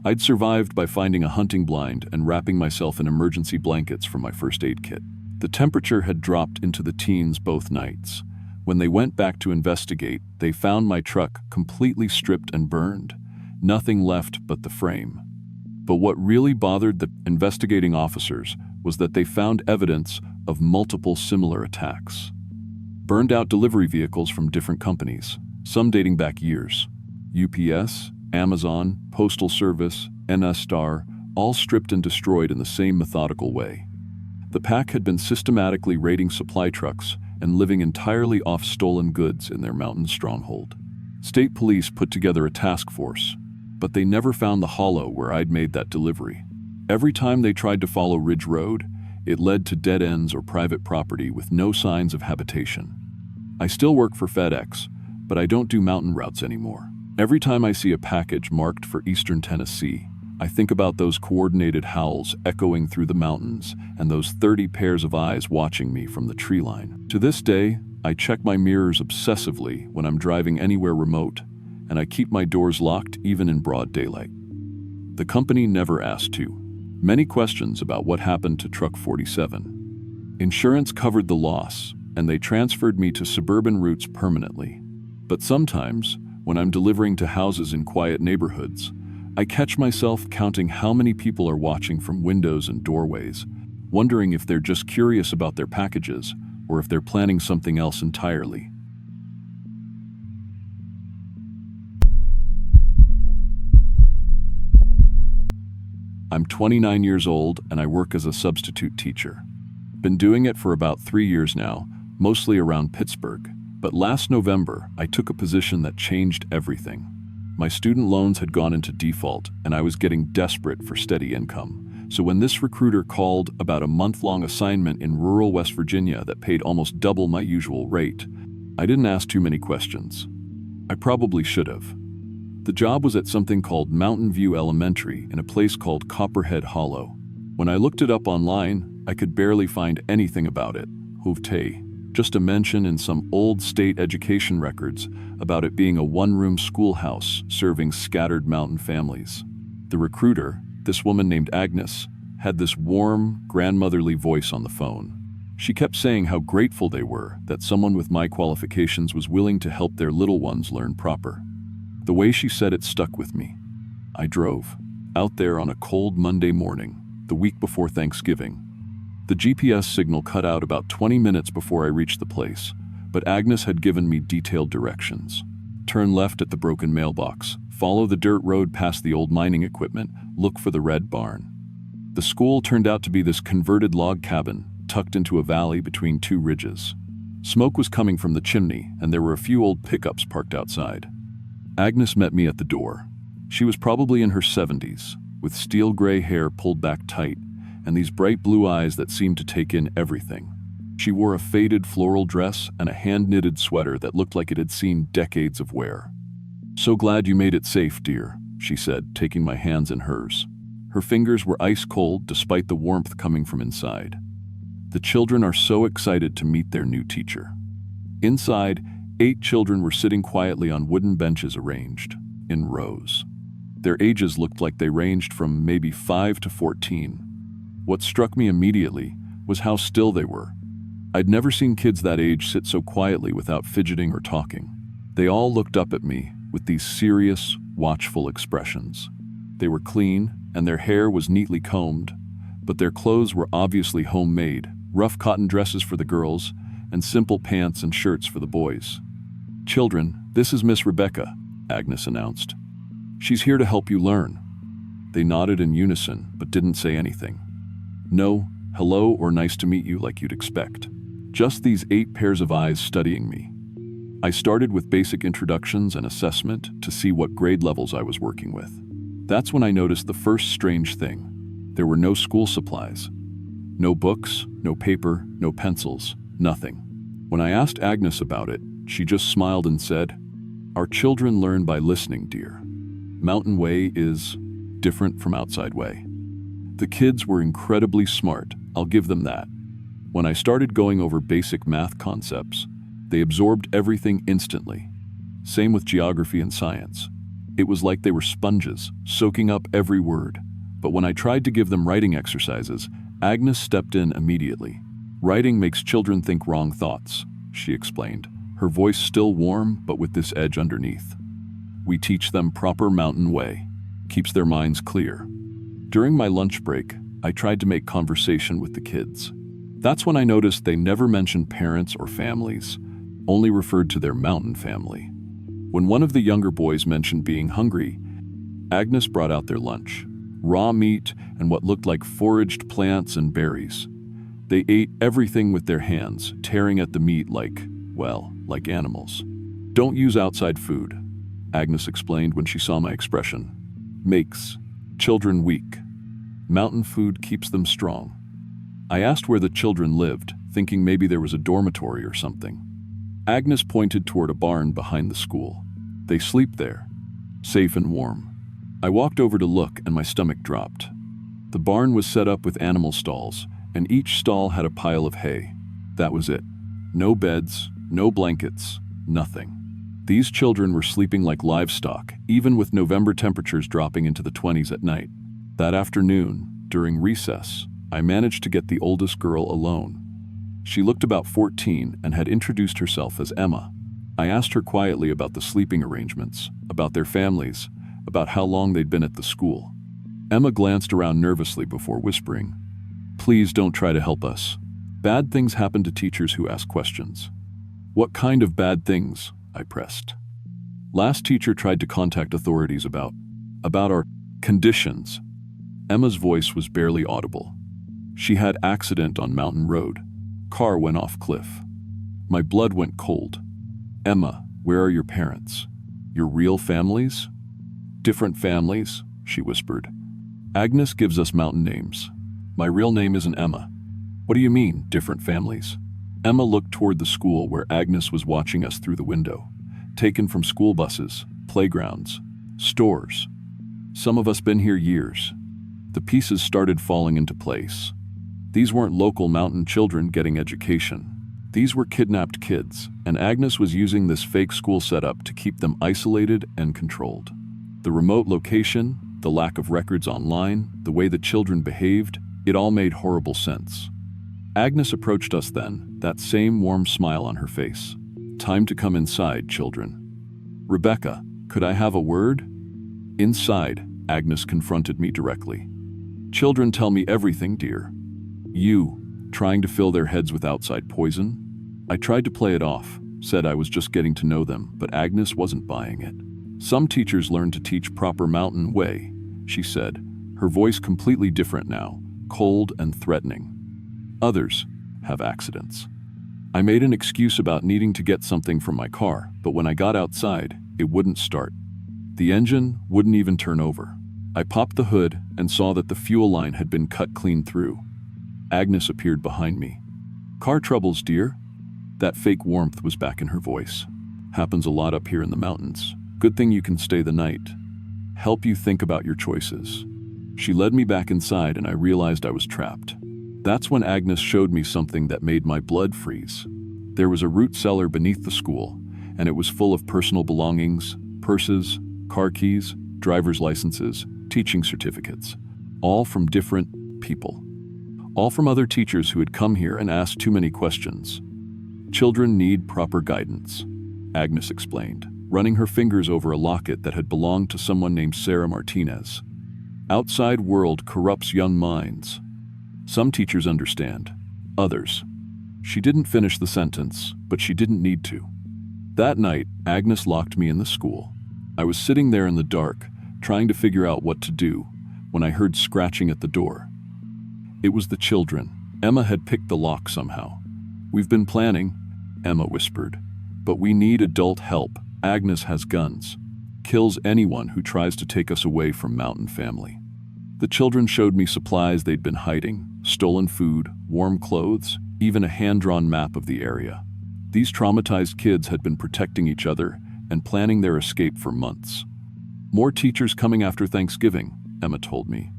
I'd survived by finding a hunting blind and wrapping myself in emergency blankets from my first aid kit. The temperature had dropped into the teens both nights. When they went back to investigate, they found my truck completely stripped and burned, nothing left but the frame. But what really bothered the investigating officers was that they found evidence of multiple similar attacks. Burned out delivery vehicles from different companies, some dating back years. UPS, Amazon, Postal Service, NS Star, all stripped and destroyed in the same methodical way. The pack had been systematically raiding supply trucks and living entirely off stolen goods in their mountain stronghold. State police put together a task force, but they never found the hollow where I'd made that delivery. Every time they tried to follow Ridge Road, it led to dead ends or private property with no signs of habitation. I still work for FedEx, but I don't do mountain routes anymore. Every time I see a package marked for Eastern Tennessee, I think about those coordinated howls echoing through the mountains and those 30 pairs of eyes watching me from the tree line. To this day, I check my mirrors obsessively when I'm driving anywhere remote, and I keep my doors locked even in broad daylight. The company never asked too many questions about what happened to Truck 47. Insurance covered the loss, and they transferred me to suburban routes permanently. But sometimes, when I'm delivering to houses in quiet neighborhoods, I catch myself counting how many people are watching from windows and doorways, wondering if they're just curious about their packages or if they're planning something else entirely. I'm 29 years old and I work as a substitute teacher. Been doing it for about 3 years now, mostly around Pittsburgh. But last November, I took a position that changed everything. My student loans had gone into default, and I was getting desperate for steady income. So when this recruiter called about a month-long assignment in rural West Virginia that paid almost double my usual rate, I didn't ask too many questions. I probably should have. The job was at something called Mountain View Elementary in a place called Copperhead Hollow. When I looked it up online, I could barely find anything about it. Hoovtay. Just a mention in some old state education records about it being a one-room schoolhouse serving scattered mountain families. The recruiter, this woman named Agnes, had this warm, grandmotherly voice on the phone. She kept saying how grateful they were that someone with my qualifications was willing to help their little ones learn proper. The way she said it stuck with me. I drove out there on a cold Monday morning, the week before Thanksgiving. The GPS signal cut out about 20 minutes before I reached the place, but Agnes had given me detailed directions. Turn left at the broken mailbox, follow the dirt road past the old mining equipment, look for the red barn. The school turned out to be this converted log cabin tucked into a valley between two ridges. Smoke was coming from the chimney, and there were a few old pickups parked outside. Agnes met me at the door. She was probably in her 70s, with steel gray hair pulled back tight, and these bright blue eyes that seemed to take in everything. She wore a faded floral dress and a hand-knitted sweater that looked like it had seen decades of wear. "So glad you made it safe, dear," she said, taking my hands in hers. Her fingers were ice cold despite the warmth coming from inside. The children are so excited to meet their new teacher. Inside, 8 children were sitting quietly on wooden benches arranged in rows. Their ages looked like they ranged from maybe 5 to 14. What struck me immediately was how still they were. I'd never seen kids that age sit so quietly without fidgeting or talking. They all looked up at me with these serious, watchful expressions. They were clean, and their hair was neatly combed, but their clothes were obviously homemade, rough cotton dresses for the girls, and simple pants and shirts for the boys. "Children, this is Miss Rebecca," Agnes announced. "She's here to help you learn." They nodded in unison, but didn't say anything. No hello or nice to meet you like you'd expect. Just these 8 pairs of eyes studying me. I started with basic introductions and assessment to see what grade levels I was working with. That's when I noticed the first strange thing. There were no school supplies. No books, no paper, no pencils, nothing. When I asked Agnes about it, she just smiled and said, "Our children learn by listening, dear. Mountain Way is different from outside way." The kids were incredibly smart, I'll give them that. When I started going over basic math concepts, they absorbed everything instantly. Same with geography and science. It was like they were sponges, soaking up every word. But when I tried to give them writing exercises, Agnes stepped in immediately. "Writing makes children think wrong thoughts," she explained, her voice still warm but with this edge underneath. "We teach them proper mountain way. Keeps their minds clear." During my lunch break, I tried to make conversation with the kids. That's when I noticed they never mentioned parents or families, only referred to their mountain family. When one of the younger boys mentioned being hungry, Agnes brought out their lunch, raw meat and what looked like foraged plants and berries. They ate everything with their hands, tearing at the meat like animals. Don't use outside food, Agnes explained when she saw my expression. Makes children weak. Mountain food keeps them strong. I asked where the children lived, thinking maybe there was a dormitory or something. Agnes pointed toward a barn behind the school. They sleep there, safe and warm. I walked over to look and my stomach dropped. The barn was set up with animal stalls, and each stall had a pile of hay. That was it. No beds, no blankets, nothing. These children were sleeping like livestock, even with November temperatures dropping into the 20s at night. That afternoon, during recess, I managed to get the oldest girl alone. She looked about 14 and had introduced herself as Emma. I asked her quietly about the sleeping arrangements, about their families, about how long they'd been at the school. Emma glanced around nervously before whispering, "Please don't try to help us. Bad things happen to teachers who ask questions." "What kind of bad things?" I pressed. "Last teacher tried to contact authorities about our conditions." Emma's voice was barely audible. "She had accident on Mountain Road. Car went off cliff." My blood went cold. "Emma, where are your parents? Your real families?" "Different families," she whispered. "Agnes gives us mountain names. My real name isn't Emma." "What do you mean, different families?" Emma looked toward the school where Agnes was watching us through the window. Taken from school buses, playgrounds, stores. Some of us been here years. The pieces started falling into place. These weren't local mountain children getting education. These were kidnapped kids, and Agnes was using this fake school setup to keep them isolated and controlled. The remote location, the lack of records online, the way the children behaved, it all made horrible sense. Agnes approached us then, that same warm smile on her face. "Time to come inside, children." "Rebecca, could I have a word?" "Inside," Agnes confronted me directly. "Children tell me everything, dear." "You, trying to fill their heads with outside poison?" I tried to play it off, said I was just getting to know them, but Agnes wasn't buying it. "Some teachers learn to teach proper mountain way," she said, her voice completely different now, cold and threatening. "Others have accidents." I made an excuse about needing to get something from my car, but when I got outside, it wouldn't start. The engine wouldn't even turn over. I popped the hood and saw that the fuel line had been cut clean through. Agnes appeared behind me. "Car troubles, dear?" That fake warmth was back in her voice. "Happens a lot up here in the mountains. Good thing you can stay the night. Help you think about your choices." She led me back inside and I realized I was trapped. That's when Agnes showed me something that made my blood freeze. There was a root cellar beneath the school, and it was full of personal belongings, purses, car keys, driver's licenses, teaching certificates, all from different people. All from other teachers who had come here and asked too many questions. "Children need proper guidance," Agnes explained, running her fingers over a locket that had belonged to someone named Sarah Martinez. "Outside world corrupts young minds. Some teachers understand, others." She didn't finish the sentence, but she didn't need to. That night, Agnes locked me in the school. I was sitting there in the dark, trying to figure out what to do, when I heard scratching at the door. It was the children. Emma had picked the lock somehow. "We've been planning," Emma whispered, "but we need adult help. Agnes has guns. Kills anyone who tries to take us away from Mountain Family." The children showed me supplies they'd been hiding, stolen food, warm clothes, even a hand-drawn map of the area. These traumatized kids had been protecting each other and planning their escape for months. "More teachers coming after Thanksgiving," Emma told me.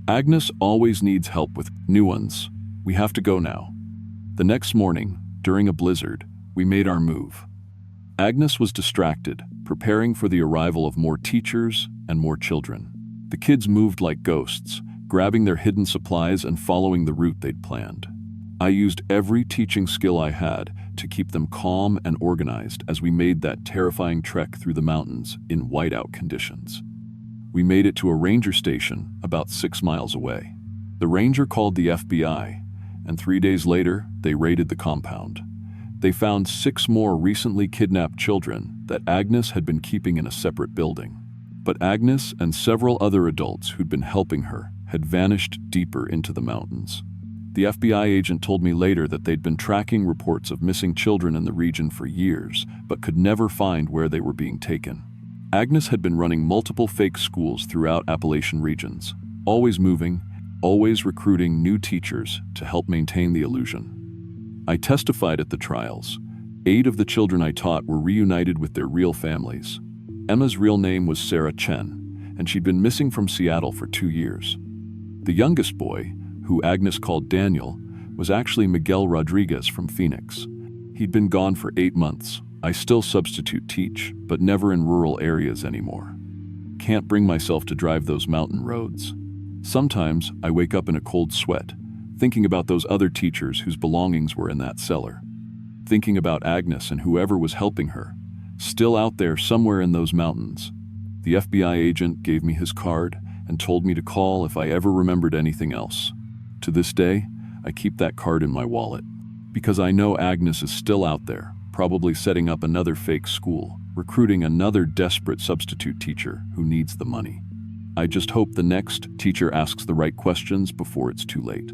"Agnes always needs help with new ones. We have to go now." The next morning, during a blizzard, we made our move. Agnes was distracted, preparing for the arrival of more teachers and more children. The kids moved like ghosts, grabbing their hidden supplies and following the route they'd planned. I used every teaching skill I had to keep them calm and organized as we made that terrifying trek through the mountains in whiteout conditions. We made it to a ranger station about 6 miles away. The ranger called the FBI, and 3 days later, they raided the compound. They found 6 more recently kidnapped children that Agnes had been keeping in a separate building. But Agnes and several other adults who'd been helping her had vanished deeper into the mountains. The FBI agent told me later that they'd been tracking reports of missing children in the region for years, but could never find where they were being taken. Agnes had been running multiple fake schools throughout Appalachian regions, always moving, always recruiting new teachers to help maintain the illusion. I testified at the trials. 8 of the children I taught were reunited with their real families. Emma's real name was Sarah Chen, and she'd been missing from Seattle for 2 years. The youngest boy, who Agnes called Daniel, was actually Miguel Rodriguez from Phoenix. He'd been gone for 8 months. I still substitute teach, but never in rural areas anymore. Can't bring myself to drive those mountain roads. Sometimes I wake up in a cold sweat, thinking about those other teachers whose belongings were in that cellar. Thinking about Agnes and whoever was helping her, still out there somewhere in those mountains. The FBI agent gave me his card and told me to call if I ever remembered anything else. To this day, I keep that card in my wallet, because I know Agnes is still out there, probably setting up another fake school, recruiting another desperate substitute teacher who needs the money. I just hope the next teacher asks the right questions before it's too late.